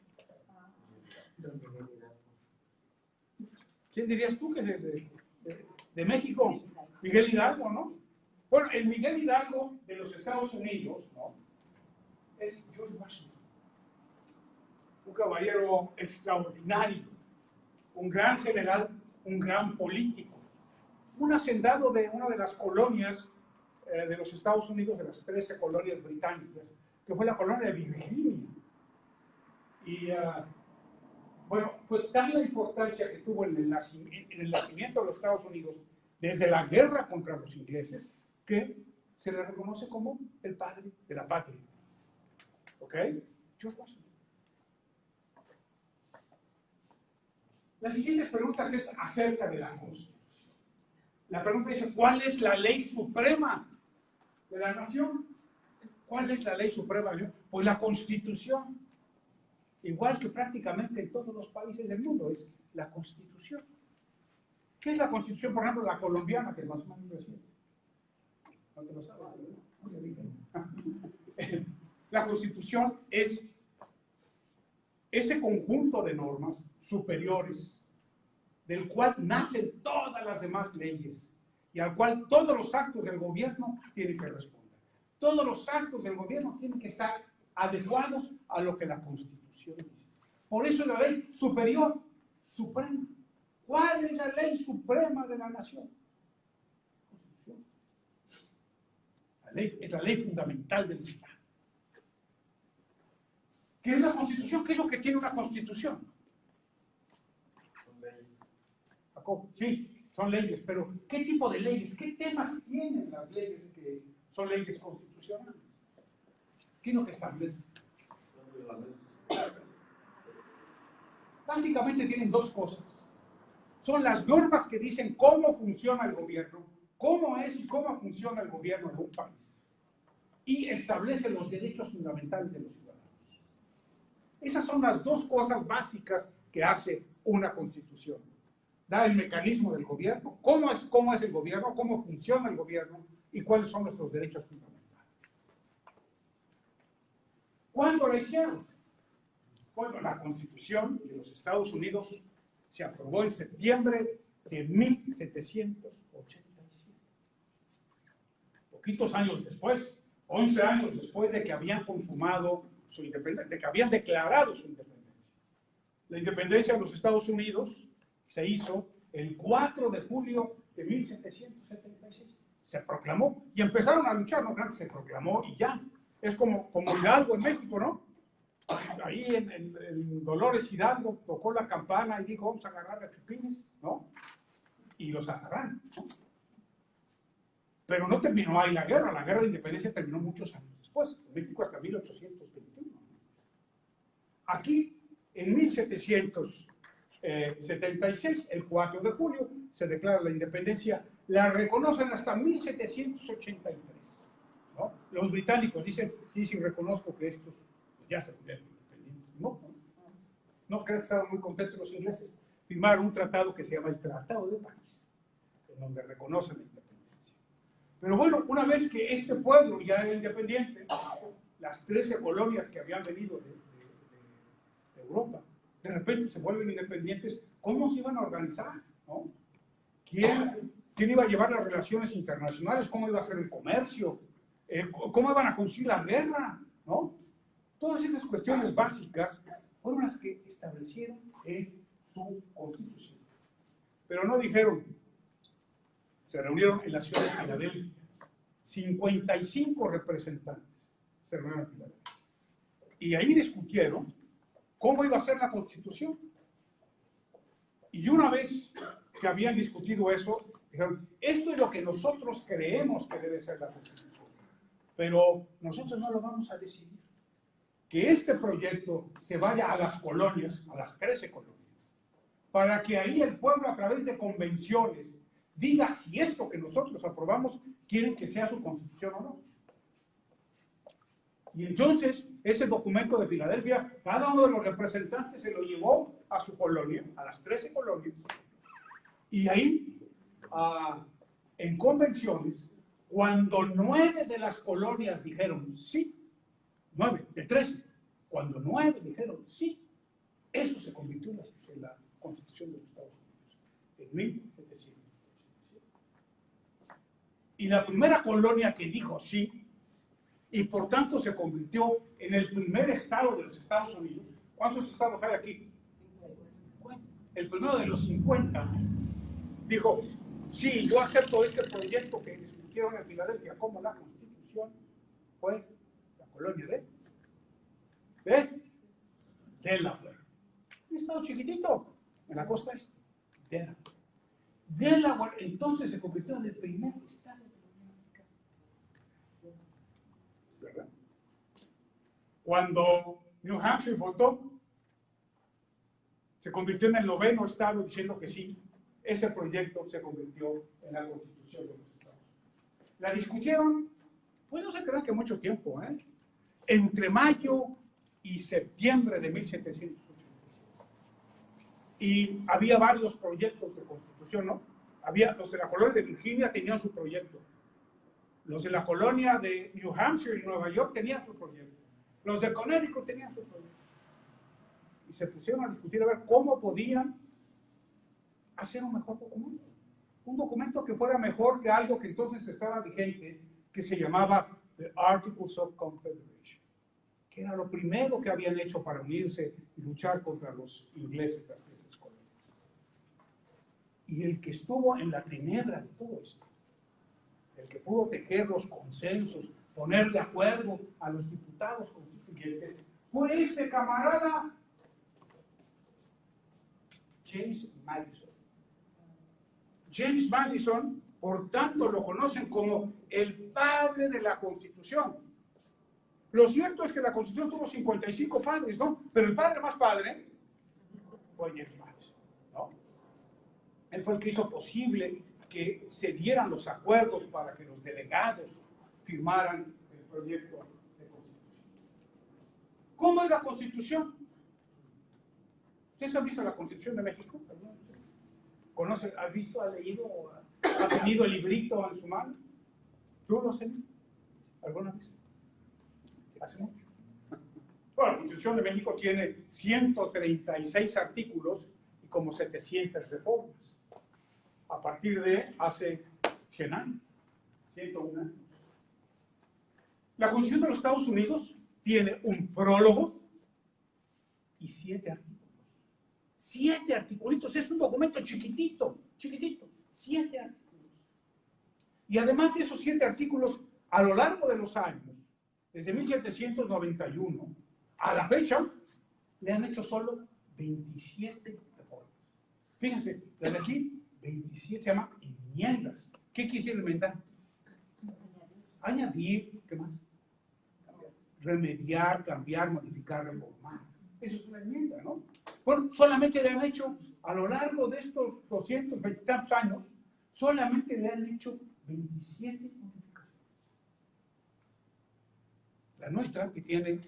[SPEAKER 1] ¿Quién dirías tú que es de México? Miguel Hidalgo, ¿no? Bueno, el Miguel Hidalgo de los Estados Unidos, ¿no? Es George Washington. un caballero extraordinario, un gran general, un gran político, un hacendado de una de las colonias de los Estados Unidos, de las 13 colonias británicas, que fue la colonia de Virginia. Y bueno, fue tal la importancia que tuvo en el nacimiento de los Estados Unidos desde la guerra contra los ingleses, que se le reconoce como el padre de la patria. ¿Ok? George Washington. Las siguientes preguntas es acerca de la Constitución. La pregunta dice, ¿cuál es la ley suprema de la nación? ¿Cuál es la ley suprema de la nación? Pues la Constitución. Igual que prácticamente en todos los países del mundo, es la Constitución. ¿Qué es la Constitución, por ejemplo, la colombiana, que es más o menos reciente? No te lo sabes, ¿no? La Constitución es ese conjunto de normas superiores del cual nacen todas las demás leyes y al cual todos los actos del gobierno tienen que responder. Todos los actos del gobierno tienen que estar adecuados a lo que la Constitución dice. Por eso la ley superior, suprema. ¿Cuál es la ley suprema de la nación? Constitución. La ley es la ley fundamental del Estado. ¿Qué es la Constitución? ¿Qué es lo que tiene una Constitución? Sí, son leyes, pero ¿qué tipo de leyes? ¿Qué temas tienen las leyes que son leyes constitucionales? ¿Qué es lo que establece? Básicamente tienen dos cosas. Son las normas que dicen cómo funciona el gobierno, cómo es y cómo funciona el gobierno de un país. Y establece los derechos fundamentales de los ciudadanos. Esas son las dos cosas básicas que hace una Constitución. Da el mecanismo del gobierno, cómo es el gobierno, cómo funciona el gobierno y cuáles son nuestros derechos fundamentales. ¿Cuándo la hicieron? Bueno, la Constitución de los Estados Unidos se aprobó en septiembre de 1787. Poquitos años después, 11 años después de que habían consumado su independencia, de que habían declarado su independencia. La independencia de los Estados Unidos se hizo el 4 de julio de 1776. Se proclamó y empezaron a luchar, no crean que se proclamó y ya. Es como Hidalgo en México, ¿no? Ahí en Dolores Hidalgo tocó la campana y dijo, vamos a agarrar a chupines, ¿no? Y los agarraron, ¿no? Pero no terminó ahí la guerra de independencia terminó muchos años después, en México hasta 1821. Aquí, en 1776, el 4 de julio, se declara la independencia, la reconocen hasta 1783, ¿no? Los británicos dicen, sí, reconozco que estos ya se volvieron independientes. No creo que estaban muy contentos los ingleses. Firmaron un tratado que se llama el Tratado de París, en donde reconocen la independencia. Pero bueno, una vez que este pueblo ya era independiente, las 13 colonias que habían venido de Europa, de repente se vuelven independientes, ¿cómo se iban a organizar? ¿No? ¿Quién iba a llevar las relaciones internacionales? ¿Cómo iba a ser el comercio? ¿Cómo iban a conducir la guerra? ¿No? Todas esas cuestiones básicas fueron las que establecieron en su Constitución. Pero no dijeron, se reunieron en la ciudad de Filadelfia, 55 representantes se reunieron en Filadelfia. Y ahí discutieron cómo iba a ser la Constitución. Y una vez que habían discutido eso, dijeron, esto es lo que nosotros creemos que debe ser la Constitución. Pero nosotros no lo vamos a decidir. Que este proyecto se vaya a las colonias, a las 13 colonias, para que ahí el pueblo a través de convenciones diga si esto que nosotros aprobamos quieren que sea su Constitución o no. Y entonces, ese documento de Filadelfia, cada uno de los representantes se lo llevó a su colonia, a las 13 colonias, y ahí, en convenciones, cuando 9 de las colonias dijeron sí, 9 de 13, cuando 9 dijeron sí, eso se convirtió en la Constitución de los Estados Unidos, en 1787. Y la primera colonia que dijo sí, y por tanto se convirtió en el primer estado de los Estados Unidos, ¿Cuántos estados hay aquí? El primero de los 50 dijo, sí, yo acepto este proyecto que discutieron en Filadelfia como la Constitución, fue la colonia de Delaware. Un estado chiquitito en la costa este, Delaware. Delaware entonces se convirtió en el primer estado de la Unión Americana. ¿Verdad? Cuando New Hampshire votó, se convirtió en el 9º estado diciendo que sí, ese proyecto se convirtió en la Constitución de los Estados Unidos. La discutieron, pues no se crean que mucho tiempo, entre mayo y septiembre de 1785. Y había varios proyectos de constitución, ¿no? Los de la colonia de Virginia tenían su proyecto. Los de la colonia de New Hampshire y Nueva York tenían su proyecto. Los de Connecticut tenían su proyecto. Y se pusieron a discutir a ver cómo podían hacer un mejor documento. Un documento que fuera mejor que algo que entonces estaba vigente, que se llamaba The Articles of Confederation, que era lo primero que habían hecho para unirse y luchar contra los ingleses, las tres colonias. Y el que estuvo en la tenebra de todo esto, el que pudo tejer los consensos, poner de acuerdo a los diputados constituyentes, fue este camarada James Madison. James Madison, por tanto, lo conocen como el padre de la Constitución. Lo cierto es que la Constitución tuvo 55 padres, ¿no? Pero el padre más padre fue James Madison, ¿no? Él fue el que hizo posible que se dieran los acuerdos para que los delegados firmaran el proyecto de Constitución. ¿Cómo es la Constitución? ¿Ustedes han visto la Constitución de México? ¿Conoce, ha visto, ha leído, ha tenido el librito en su mano? ¿Tú lo has tenido alguna vez? Hace mucho. Bueno, la Constitución de México tiene 136 artículos y como 700 reformas. A partir de hace 100 años, 101 años. La Constitución de los Estados Unidos tiene un prólogo y 7 artículos. 7 articulitos, es un documento chiquitito, chiquitito, 7 artículos. Y además de esos 7 artículos, a lo largo de los años, desde 1791 a la fecha, le han hecho solo 27 reformas. Fíjense, desde aquí, 27, se llama enmiendas. ¿Qué quisiera enmendar? Añadir, ¿qué más? Remediar, cambiar, modificar, reformar. Eso es una enmienda, ¿no? Bueno, solamente le han hecho, a lo largo de estos 220 tantos años, solamente le han hecho 27 modificaciones. La nuestra, que tiene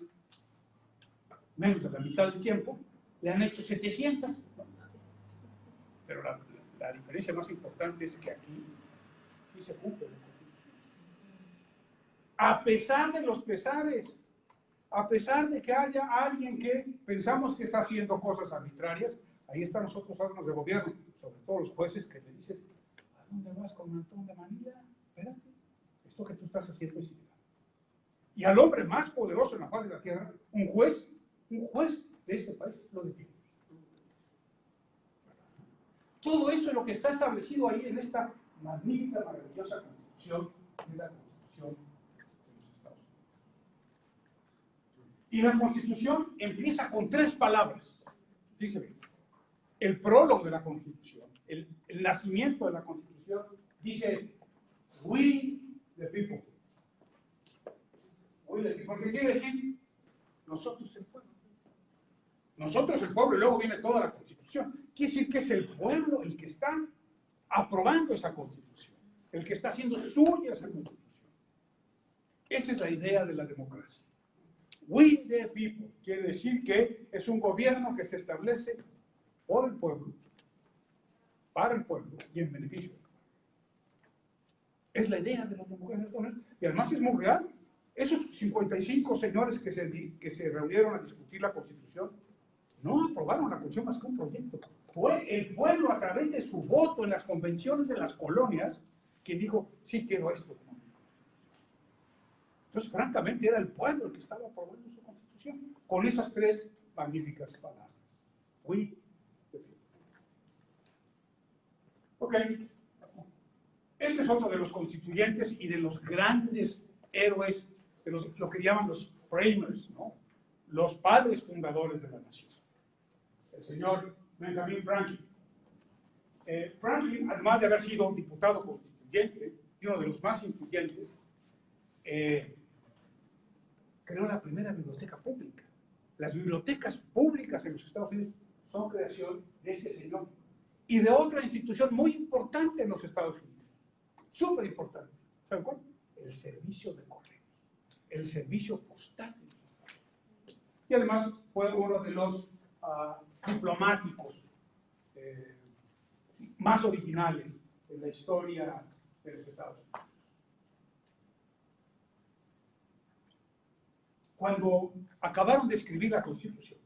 [SPEAKER 1] menos de la mitad del tiempo, le han hecho 700. ¿No? Pero la diferencia más importante es que aquí sí se cumple la Constitución. A pesar de los pesares, a pesar de que haya alguien que pensamos que está haciendo cosas arbitrarias, ahí están los otros órganos de gobierno, sobre todo los jueces, que le dicen, ¿a dónde vas con Antón de Manila? Espérate, esto que tú estás haciendo es ilegal. Y al hombre más poderoso en la faz de la tierra, un juez de este país lo detiene. Todo eso es lo que está establecido ahí en esta magnífica, maravillosa Constitución, de la Constitución. Y la Constitución empieza con 3 palabras. Dice bien, el prólogo de la Constitución, el nacimiento de la Constitución, dice, we the people. We the people. ¿Qué quiere decir? Nosotros el pueblo. Nosotros el pueblo, y luego viene toda la Constitución. Quiere decir que es el pueblo el que está aprobando esa Constitución, el que está haciendo suya esa Constitución. Esa es la idea de la democracia. We the people quiere decir que es un gobierno que se establece por el pueblo, para el pueblo y en beneficio del pueblo. Es la idea de la democracia. Y además es muy real. Esos 55 señores que se reunieron a discutir la Constitución no aprobaron la Constitución más que un proyecto. Fue el pueblo, a través de su voto en las convenciones de las colonias, quien dijo, sí quiero esto. Entonces, francamente, era el pueblo el que estaba aprobando su Constitución, con esas 3 magníficas palabras. We the people. Ok. Este es otro de los constituyentes y de los grandes héroes, de lo que llaman los framers, ¿no? Los padres fundadores de la nación. El señor Benjamin Franklin. Franklin, además de haber sido un diputado constituyente y uno de los más influyentes, creó la primera biblioteca pública. Las bibliotecas públicas en los Estados Unidos son creación de este señor y de otra institución muy importante en los Estados Unidos. Súper importante. ¿Saben cuál? El servicio de correos, el servicio postal. Y además fue uno de los diplomáticos más originales en la historia de los Estados Unidos. Cuando acabaron de escribir la Constitución,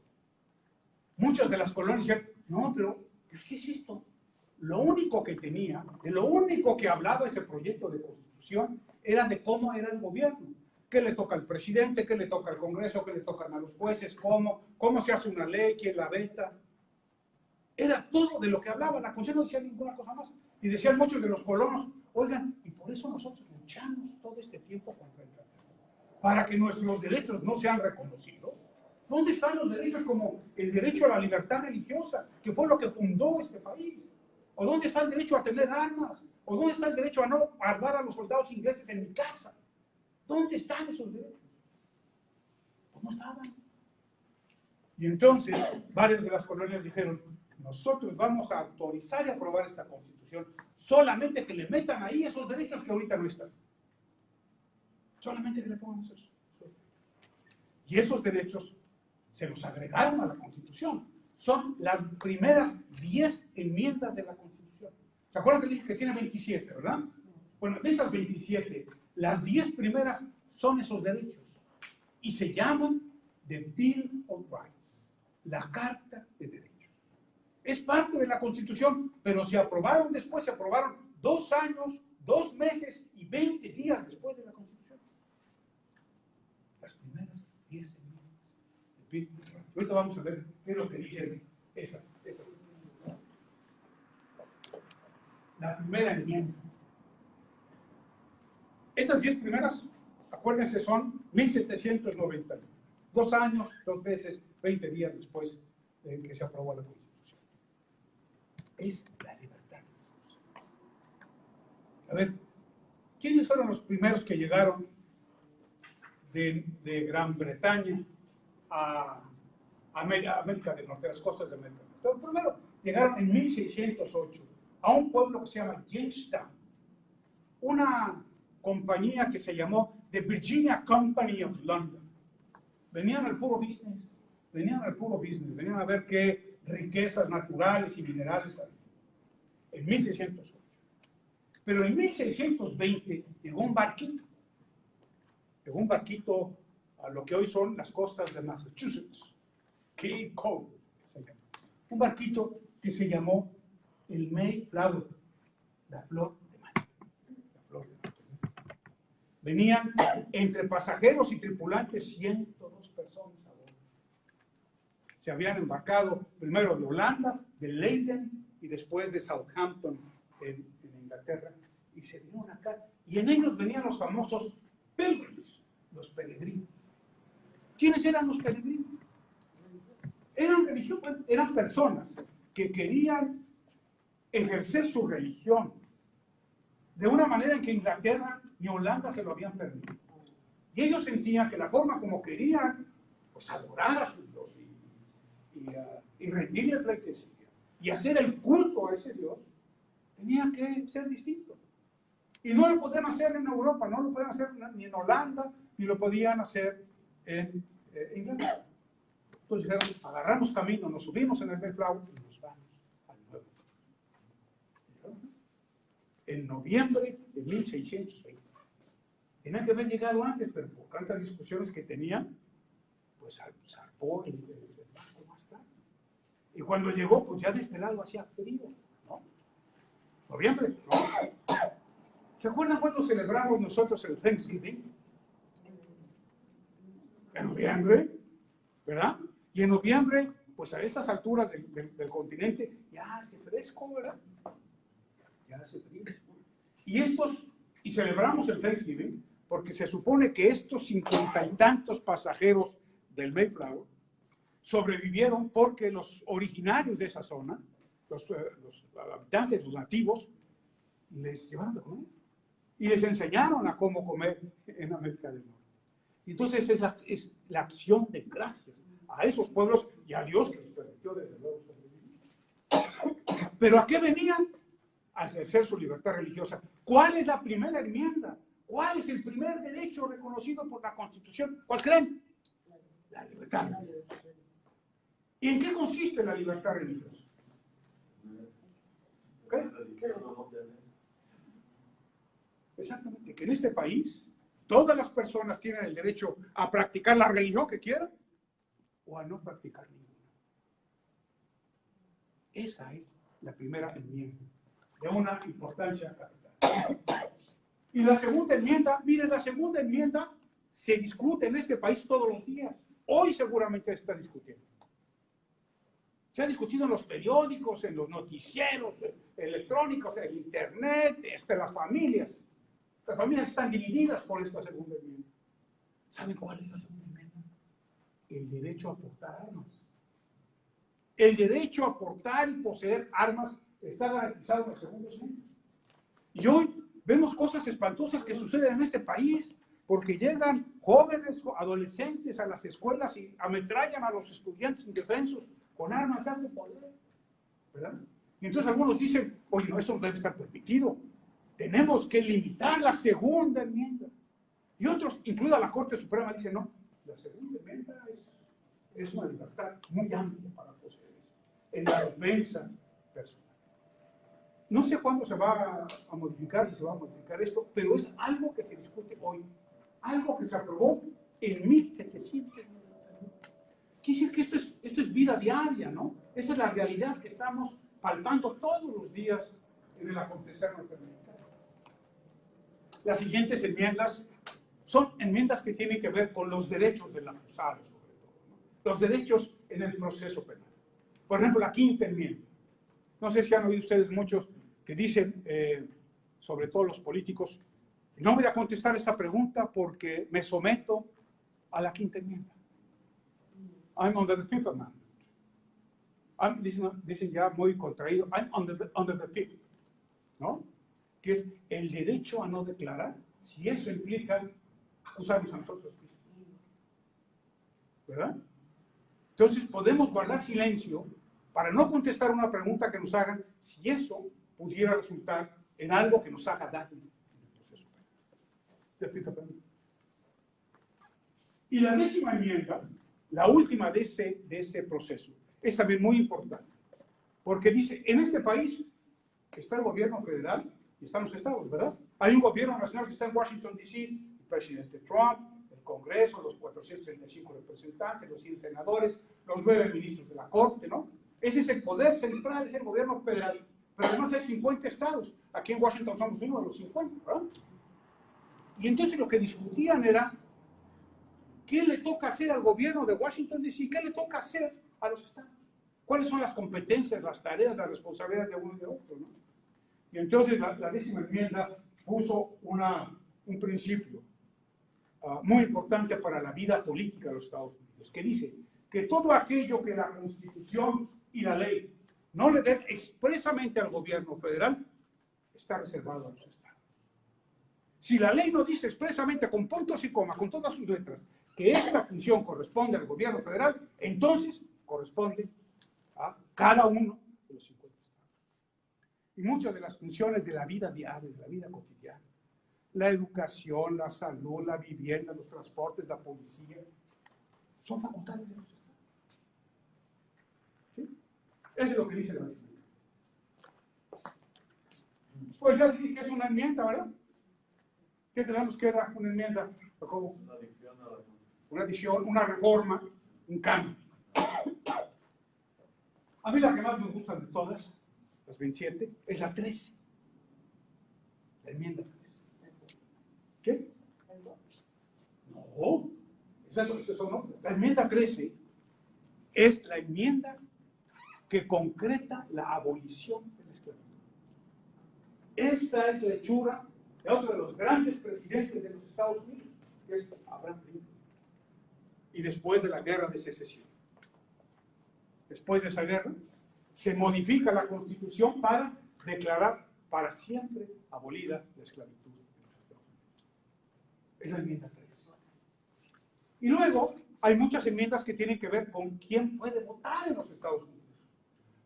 [SPEAKER 1] muchas de las colonias decían, no, pero ¿qué es esto? Lo único que tenía, de lo único que hablaba ese proyecto de Constitución, era de cómo era el gobierno. ¿Qué le toca al presidente? ¿Qué le toca al Congreso? ¿Qué le tocan a los jueces? ¿Cómo se hace una ley? ¿Quién la veta? Era todo de lo que hablaba. La Constitución no decía ninguna cosa más. Y decían muchos de los colonos, oigan, y por eso nosotros luchamos todo este tiempo contra el tratado, para que nuestros derechos no sean reconocidos. ¿Dónde están los derechos como el derecho a la libertad religiosa, que fue lo que fundó este país? ¿O dónde está el derecho a tener armas? ¿O dónde está el derecho a no guardar a los soldados ingleses en mi casa? ¿Dónde están esos derechos? Pues no estaban. Y entonces, varias de las colonias dijeron, nosotros vamos a autorizar y aprobar esta Constitución, solamente que le metan ahí esos derechos que ahorita no están. Solamente que le pongan esos. Y esos derechos se los agregaron a la Constitución. Son las primeras 10 enmiendas de la Constitución. ¿Se acuerdan que le dije que tiene 27, verdad? Bueno, de esas 27, las 10 primeras son esos derechos. Y se llaman The Bill of Rights, la Carta de Derechos. Es parte de la Constitución, pero se aprobaron después, se aprobaron 2 años, 2 meses y 20 días después de la Constitución. Las primeras 10 enmiendas. The Bill of Rights. Ahorita vamos a ver qué es lo que dicen esas. La primera enmienda. Estas 10 primeras, acuérdense, son 1790. 2 años, 2 meses, 20 días después de que se aprobó la Constitución. Es la libertad. A ver, ¿quiénes fueron los primeros que llegaron de Gran Bretaña a América del Norte, a las costas de América del Norte? Primero, llegaron en 1608 a un pueblo que se llama Jamestown, una compañía que se llamó The Virginia Company of London. Venían al puro business, venían a ver qué riquezas naturales y minerales había. En 1608. Pero en 1620 llegó un barquito a lo que hoy son las costas de Massachusetts, Cape Cod, un barquito que se llamó el Mayflower, la flor de mayo. Venían entre pasajeros y tripulantes 102 personas a bordo. Se habían embarcado primero de Holanda, de Leiden y después de Southampton en Inglaterra, y se vinieron acá. Y en ellos venían los famosos pilgrims, los peregrinos. ¿Quiénes eran los peregrinos? Eran personas que querían ejercer su religión de una manera en que Inglaterra ni Holanda se lo habían permitido. Y ellos sentían que la forma como querían, pues adorar a su Dios y rendirle pleitesía y hacer el culto a ese Dios, tenía que ser distinto. Y no lo podían hacer en Europa, no lo podían hacer ni en Holanda, ni lo podían hacer en Inglaterra. Entonces dijeron, agarramos camino, nos subimos en el Mayflower y nos vamos al Nuevo Mundo. En noviembre de 1620. Tenían que haber llegado antes, pero por tantas discusiones que tenían, pues zarpó el barco más tarde. Y cuando llegó, pues ya de este lado hacía frío, ¿no? Noviembre, ¿no? ¿Se acuerdan cuando celebramos nosotros el Thanksgiving? En noviembre, ¿verdad? Y en noviembre, pues a estas alturas del continente, ya hace fresco, ¿verdad? Ya hace frío. Y celebramos el Thanksgiving, porque se supone que estos 50 y tantos pasajeros del Mayflower sobrevivieron porque los originarios de esa zona, los habitantes, los nativos, les llevaron de comer y les enseñaron a cómo comer en América del Norte. Entonces es la acción de gracias a esos pueblos y a Dios que les permitió desde luego sobrevivir. ¿Pero a qué venían? A ejercer su libertad religiosa. ¿Cuál es la primera enmienda? ¿Cuál es el primer derecho reconocido por la Constitución? ¿Cuál creen? La libertad religiosa. ¿Y en qué consiste la libertad religiosa? ¿Okay? Exactamente, que en este país todas las personas tienen el derecho a practicar la religión que quieran o a no practicar ninguna. Esa es la primera enmienda, de una importancia capital. Y la segunda enmienda, miren, la segunda enmienda se discute en este país todos los días. Hoy seguramente se está discutiendo. Se ha discutido en los periódicos, en los noticieros electrónicos, en el internet, las familias. Las familias están divididas por esta segunda enmienda. ¿Saben cuál es la segunda enmienda? El derecho a portar armas. El derecho a portar y poseer armas está garantizado en la segunda enmienda. Y hoy vemos cosas espantosas que suceden en este país porque llegan jóvenes, adolescentes a las escuelas y ametrallan a los estudiantes indefensos con armas de alto poder, ¿verdad? Y entonces algunos dicen, oye, no, esto no debe estar permitido. Tenemos que limitar la segunda enmienda. Y otros, incluida la Corte Suprema, dicen, no, la segunda enmienda es una libertad muy amplia para poseer eso, en la defensa personal. No sé cuándo se va a modificar, si se va a modificar esto, pero es algo que se discute hoy, algo que se aprobó en 1700. Quiere decir que esto es vida diaria, ¿no? Esta es la realidad que estamos palpando todos los días en el acontecer norteamericano. Las siguientes enmiendas son enmiendas que tienen que ver con los derechos del acusado, sobre todo, ¿no? Los derechos en el proceso penal. Por ejemplo, la quinta enmienda. No sé si han oído ustedes muchos que dicen, sobre todo los políticos, no voy a contestar esta pregunta porque me someto a la quinta enmienda. I'm under the Fifth Amendment. Dicen ya muy contraído, I'm under the Fifth, ¿no? Que es el derecho a no declarar, si eso implica acusarnos a nosotros mismos. ¿Verdad? Entonces podemos guardar silencio para no contestar una pregunta que nos hagan si eso pudiera resultar en algo que nos haga daño en el proceso penal. Y la 10ª enmienda, la última de ese proceso, es también muy importante, porque dice, en este país está el gobierno federal y están los estados, ¿verdad? Hay un gobierno nacional que está en Washington, D.C., el presidente Trump, el Congreso, los 435 representantes, los 100 senadores, los 9 ministros de la Corte, ¿no? Ese es el poder central, es el gobierno federal. Pero además hay 50 estados. Aquí en Washington somos uno de los 50, ¿verdad? Y entonces lo que discutían era ¿qué le toca hacer al gobierno de Washington, D.C.? ¿Qué le toca hacer a los estados? ¿Cuáles son las competencias, las tareas, las responsabilidades de uno y de otro, ¿no? Y entonces la 10ª enmienda puso un principio muy importante para la vida política de los Estados Unidos, que dice que todo aquello que la Constitución y la ley no le den expresamente al gobierno federal está reservado a los estados. Si la ley no dice expresamente con puntos y comas, con todas sus letras, que esta función corresponde al gobierno federal, entonces corresponde a cada uno de los 50 estados. Y muchas de las funciones de la vida diaria, de la vida cotidiana, la educación, la salud, la vivienda, los transportes, la policía, son facultades de los estados. ¿Sí? Eso es lo que dice la ley. Pues ya dije que es una enmienda, ¿verdad? ¿Qué tenemos que era una enmienda? ¿Cómo? Una adición, una reforma, un cambio. A mí la que más me gusta de todas, las 27, es la 13. La enmienda 13. ¿Qué? No, eso no. La enmienda 13 es la enmienda que concreta la abolición de la esclavitud. Esta es la hechura de otro de los grandes presidentes de los Estados Unidos, que es Abraham Lincoln. Y después de la guerra de secesión. Después de esa guerra, se modifica la Constitución para declarar para siempre abolida la esclavitud en los Estados Unidos. Es la enmienda 3. Y luego hay muchas enmiendas que tienen que ver con quién puede votar en los Estados Unidos.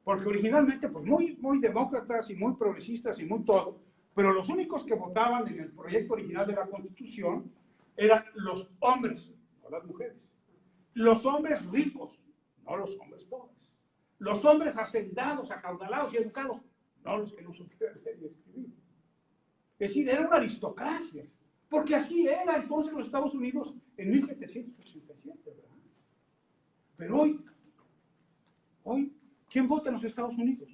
[SPEAKER 1] Porque originalmente, pues muy demócratas y muy progresistas y muy todo, pero los únicos que votaban en el proyecto original de la Constitución eran los hombres, no las mujeres. Los hombres ricos, no los hombres pobres. Los hombres hacendados, acaudalados y educados, no los que no supieran leer y escribir. Es decir, era una aristocracia, porque así era entonces los Estados Unidos en 1787, ¿verdad? Pero hoy, ¿quién vota en los Estados Unidos?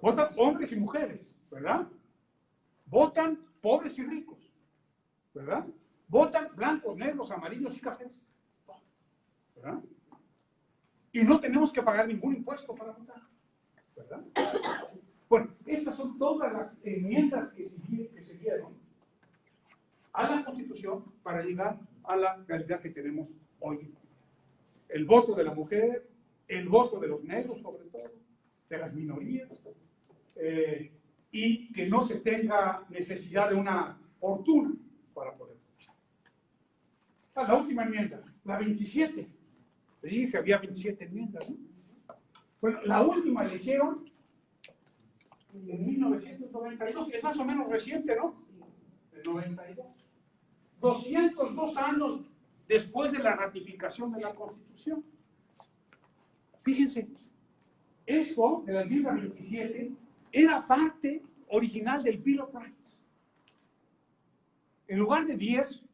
[SPEAKER 1] Votan hombres y mujeres, ¿verdad? Votan pobres y ricos, ¿verdad? Votan blancos, negros, amarillos y cafés, ¿verdad? Y no tenemos que pagar ningún impuesto para votar, ¿verdad? Bueno, estas son todas las enmiendas que se dieron a la Constitución para llegar a la realidad que tenemos hoy. El voto de la mujer, el voto de los negros sobre todo, de las minorías, y que no se tenga necesidad de una fortuna para poder votar. La última enmienda, la 27. Les dije que había 27 enmiendas, ¿no? Bueno, la última la hicieron en 1992, es más o menos reciente, ¿no? De 92. 202 años después de la ratificación de la Constitución. Fíjense, eso de la enmienda 27 era parte original del Bill of Rights. En lugar de 10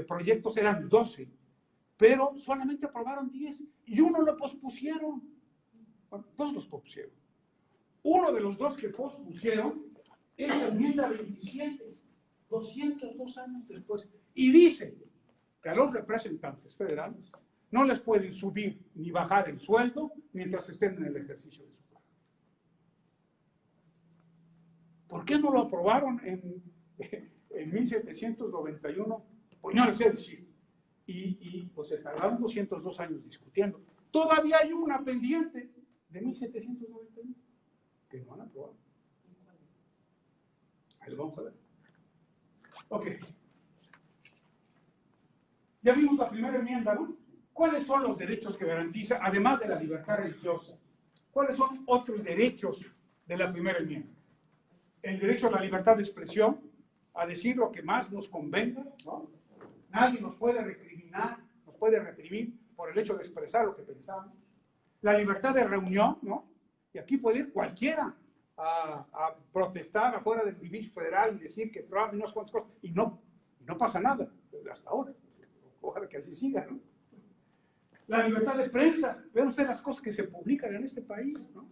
[SPEAKER 1] proyectos eran 12, pero solamente aprobaron 10 y uno lo pospusieron. Bueno, dos los pospusieron. Uno de los dos que pospusieron es la enmienda 27, 202 años después. Y dice que a los representantes federales no les pueden subir ni bajar el sueldo mientras estén en el ejercicio de su cargo. ¿Por qué no lo aprobaron en 1791? Pues no les sé decir. Y pues se tardaron 202 años discutiendo. Todavía hay una pendiente de 1791 que no han aprobado. Ahí lo vamos a ver. Ok. Ya vimos la primera enmienda, ¿no? ¿Cuáles son los derechos que garantiza, además de la libertad religiosa? ¿Cuáles son otros derechos de la primera enmienda? El derecho a la libertad de expresión, a decir lo que más nos convenga, ¿no? Nadie nos puede recriminar, nos puede reprimir por el hecho de expresar lo que pensamos. La libertad de reunión, ¿no? Y aquí puede ir cualquiera a protestar afuera del edificio federal y decir que Trump y no sé cuántas cosas, y no pasa nada, hasta ahora. Ojalá que así siga, ¿no? La libertad de prensa, vean ustedes las cosas que se publican en este país, ¿no?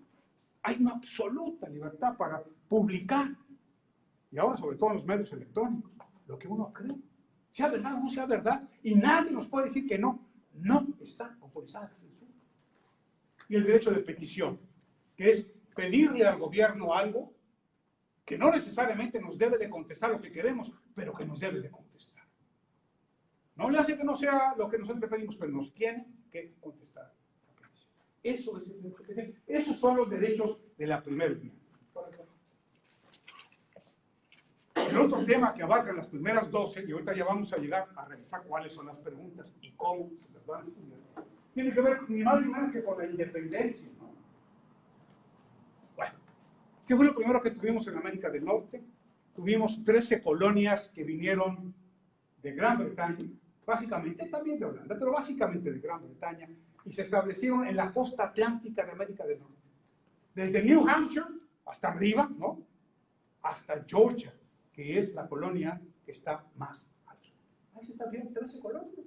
[SPEAKER 1] Hay una absoluta libertad para publicar, y ahora sobre todo en los medios electrónicos, lo que uno cree. Sea verdad o no sea verdad, y nadie nos puede decir que no está autorizada la censura. Y el derecho de petición, que es pedirle al gobierno algo que no necesariamente nos debe de contestar lo que queremos, pero que nos debe de contestar. No le hace que no sea lo que nosotros le pedimos, pero nos tiene que contestar. Eso es el derecho de petición. Esos son los derechos de la primera enmienda. El otro tema que abarca las primeras 12, y ahorita ya vamos a llegar a revisar cuáles son las preguntas y cómo se las van a estudiar, tiene que ver ni más ni menos que con la independencia, ¿no? Bueno, ¿qué fue lo primero que tuvimos en América del Norte? Tuvimos 13 colonias que vinieron de Gran Bretaña, básicamente también de Holanda, pero básicamente de Gran Bretaña, y se establecieron en la costa atlántica de América del Norte. Desde New Hampshire hasta arriba, ¿no? Hasta Georgia, que es la colonia que está más al sur. Ahí se establecieron 13 colonias.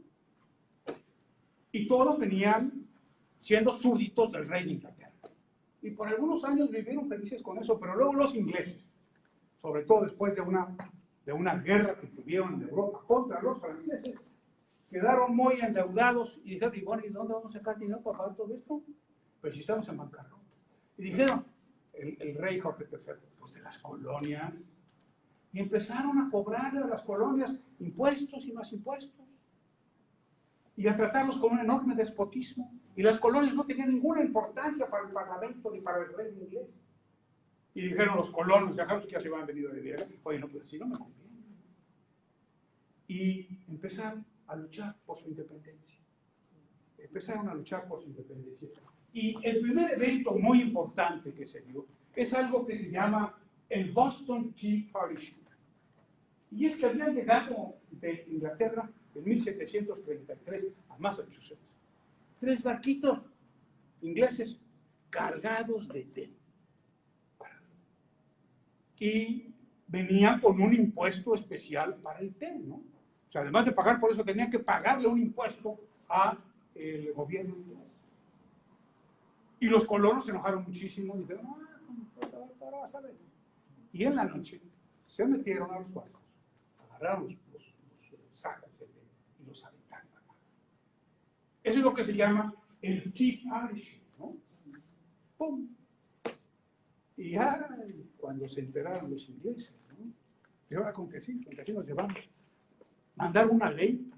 [SPEAKER 1] Y todos venían siendo súbditos del rey de Inglaterra. Y por algunos años vivieron felices con eso, pero luego los ingleses, sobre todo después de una guerra que tuvieron en Europa contra los franceses, quedaron muy endeudados y dijeron, y bueno, ¿y dónde vamos a sacar dinero para pagar todo esto? Pues si estamos en bancarrota. Y dijeron, el rey Jorge III, pues de las colonias, y empezaron a cobrarle a las colonias impuestos y más impuestos, y a tratarlos con un enorme despotismo, y las colonias no tenían ninguna importancia para el parlamento ni para el rey inglés. Y dijeron los colonos, ya que ya se habían venido de guerra, oye, no, pues así no me conviene. Y empezaron a luchar por su independencia. Empezaron a luchar por su independencia. Y el primer evento muy importante que se dio es algo que se llama el Boston Tea Party. Y es que habían llegado de Inglaterra en 1733 a Massachusetts 3 barquitos ingleses cargados de té. Y venían con un impuesto especial para el té, ¿no? O sea, además de pagar por eso, tenían que pagarle un impuesto al gobierno inglés. Y los colonos se enojaron muchísimo y dijeron, ahora vas a ver. Y en la noche se metieron a los barcos, agarraron los sacos de té y los aventaron al mar. Eso es lo que se llama el Tea Party, ¿no? ¡Pum! Y cuando se enteraron los ingleses, ¿no? Y ahora con que sí nos llevamos. Mandaron una ley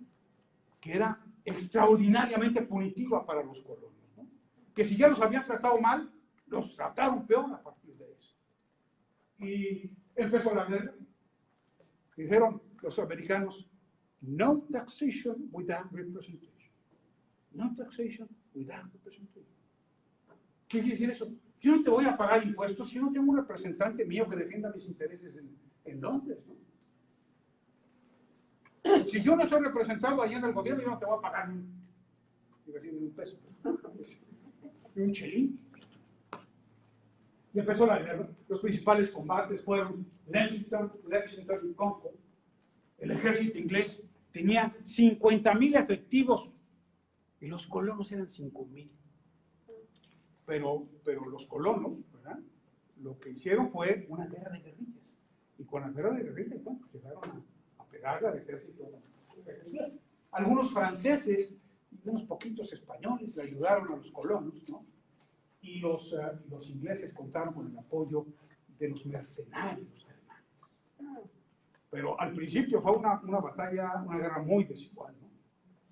[SPEAKER 1] que era extraordinariamente punitiva para los colonos, ¿no? Que si ya los habían tratado mal, los trataron peor a partir de eso. Y empezó la guerra. Dijeron los americanos, no taxation without representation. No taxation without representation. ¿Qué quiere decir eso? Yo no te voy a pagar impuestos si no tengo un representante mío que defienda mis intereses en Londres, ¿no? Si yo no soy representado allá en el gobierno, yo no te voy a pagar ni un peso, ni un chelín. Y empezó la guerra. Los principales combates fueron Lexington y Concord. El ejército inglés tenía 50,000 efectivos y los colonos eran 5,000. Pero los colonos, ¿verdad? Lo que hicieron fue una guerra de guerrillas. Y con la guerra de guerrillas, bueno, llegaron a pegarle al ejército. Algunos franceses y unos poquitos españoles le ayudaron a los colonos, ¿no? Y los ingleses contaron con el apoyo de los mercenarios alemanes. Pero al principio fue una batalla, una guerra muy desigual, ¿no?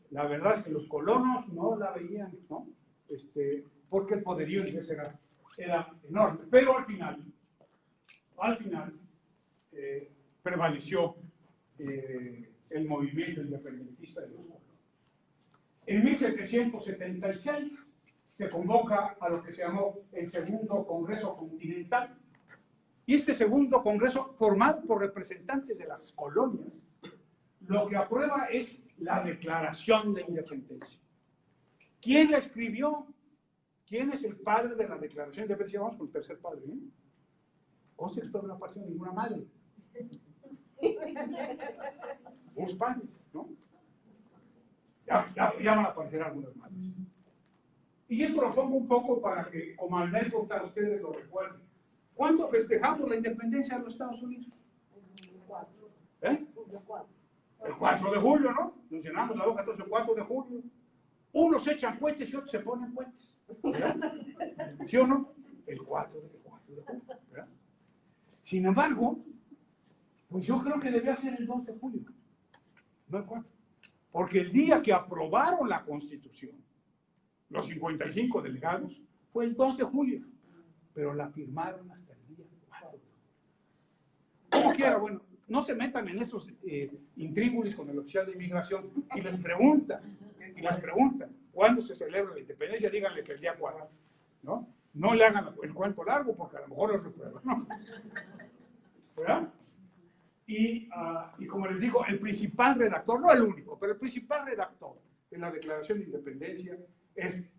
[SPEAKER 1] La verdad es que los colonos no la veían, ¿no? Porque el poderío inglés era enorme. Pero al final prevaleció el movimiento independentista de los colonos. En 1776 se convoca a lo que se llamó el Segundo Congreso Continental. Y este segundo congreso, formado por representantes de las colonias, lo que aprueba es la Declaración de Independencia. ¿Quién la escribió? ¿Quién es el padre de la Declaración de Independencia? Vamos con el tercer padre, ¿eh? O sea, esto no apareció ninguna madre. Dos padres, ¿no? Ya van a aparecer algunas madres. Y esto lo pongo un poco para que, como anécdota, ustedes lo recuerden. ¿Cuándo festejamos la independencia de los Estados Unidos? ¿Eh? El 4 de julio, ¿no? Nos llenamos la boca, entonces el 4 de julio. Unos echan cohetes y otros se ponen cohetes. ¿Verdad? ¿Sí o no? El 4 de julio, ¿verdad? Sin embargo, pues yo creo que debía ser el 2 de julio, no el 4. Porque el día que aprobaron la Constitución, los 55 delegados, fue el 2 de julio. Pero la firmaron hasta el día 4. Como quiera, bueno, no se metan en esos intríngulis con el oficial de inmigración. Si les preguntan, ¿cuándo se celebra la independencia? Díganle que el día 4, ¿no? No le hagan el cuento largo porque a lo mejor los reprueban, ¿no? ¿Verdad? Y como les digo, el principal redactor, no el único, pero el principal redactor de la Declaración de Independencia es,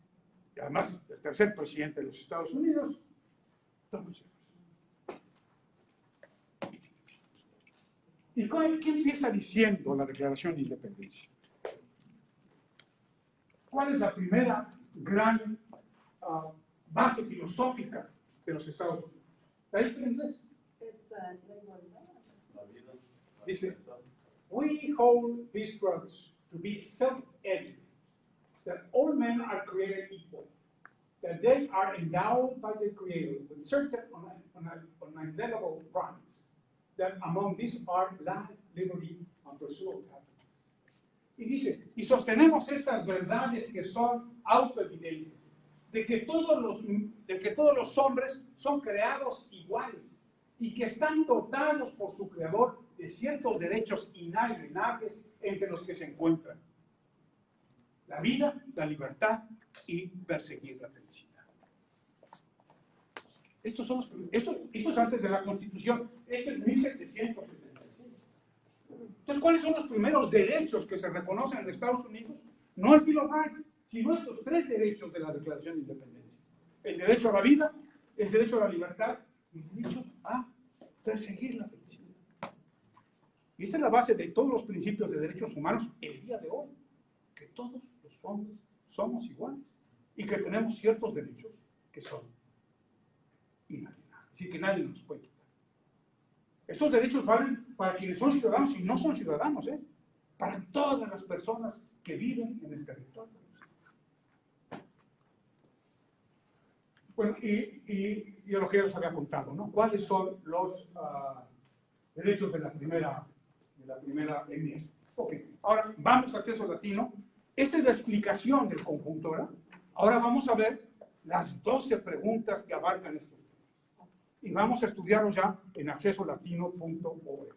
[SPEAKER 1] además, el tercer presidente de los Estados Unidos, Thomas Jefferson. ¿Y qué empieza diciendo la Declaración de Independencia? ¿Cuál es la primera gran base filosófica de los Estados Unidos? ¿La dice en inglés? Dice, we hold these truths to be self-evident, that all men are created equal, that they are endowed by the Creator with certain unalienable rights, that among these are life, liberty, and pursuit of happiness. Y dice, y sostenemos estas verdades que son autoevidentes, de que todos los hombres son creados iguales y que están dotados por su Creador de ciertos derechos inalienables entre los que se encuentran la vida, la libertad y perseguir la felicidad. Esto es antes de la Constitución, esto es 1776. Entonces, ¿cuáles son los primeros derechos que se reconocen en Estados Unidos? No el Bill of Rights, sino estos 3 derechos de la Declaración de Independencia. El derecho a la vida, el derecho a la libertad y el derecho a perseguir la felicidad. Y esta es la base de todos los principios de derechos humanos el día de hoy, que todos los hombres somos iguales y que tenemos ciertos derechos que son inalienables, así que nadie nos puede quitar. Estos derechos valen para quienes son ciudadanos y no son ciudadanos, para todas las personas que viven en el territorio. Bueno, y lo que ya les había contado, ¿no? ¿Cuáles son los derechos de la primera enmienda? Ok, ahora vamos a acceso latino. Esta es la explicación del conjunto, ¿verdad? Ahora vamos a ver las 12 preguntas que abarcan estos temas. Y vamos a estudiarlos ya en accesolatino.org.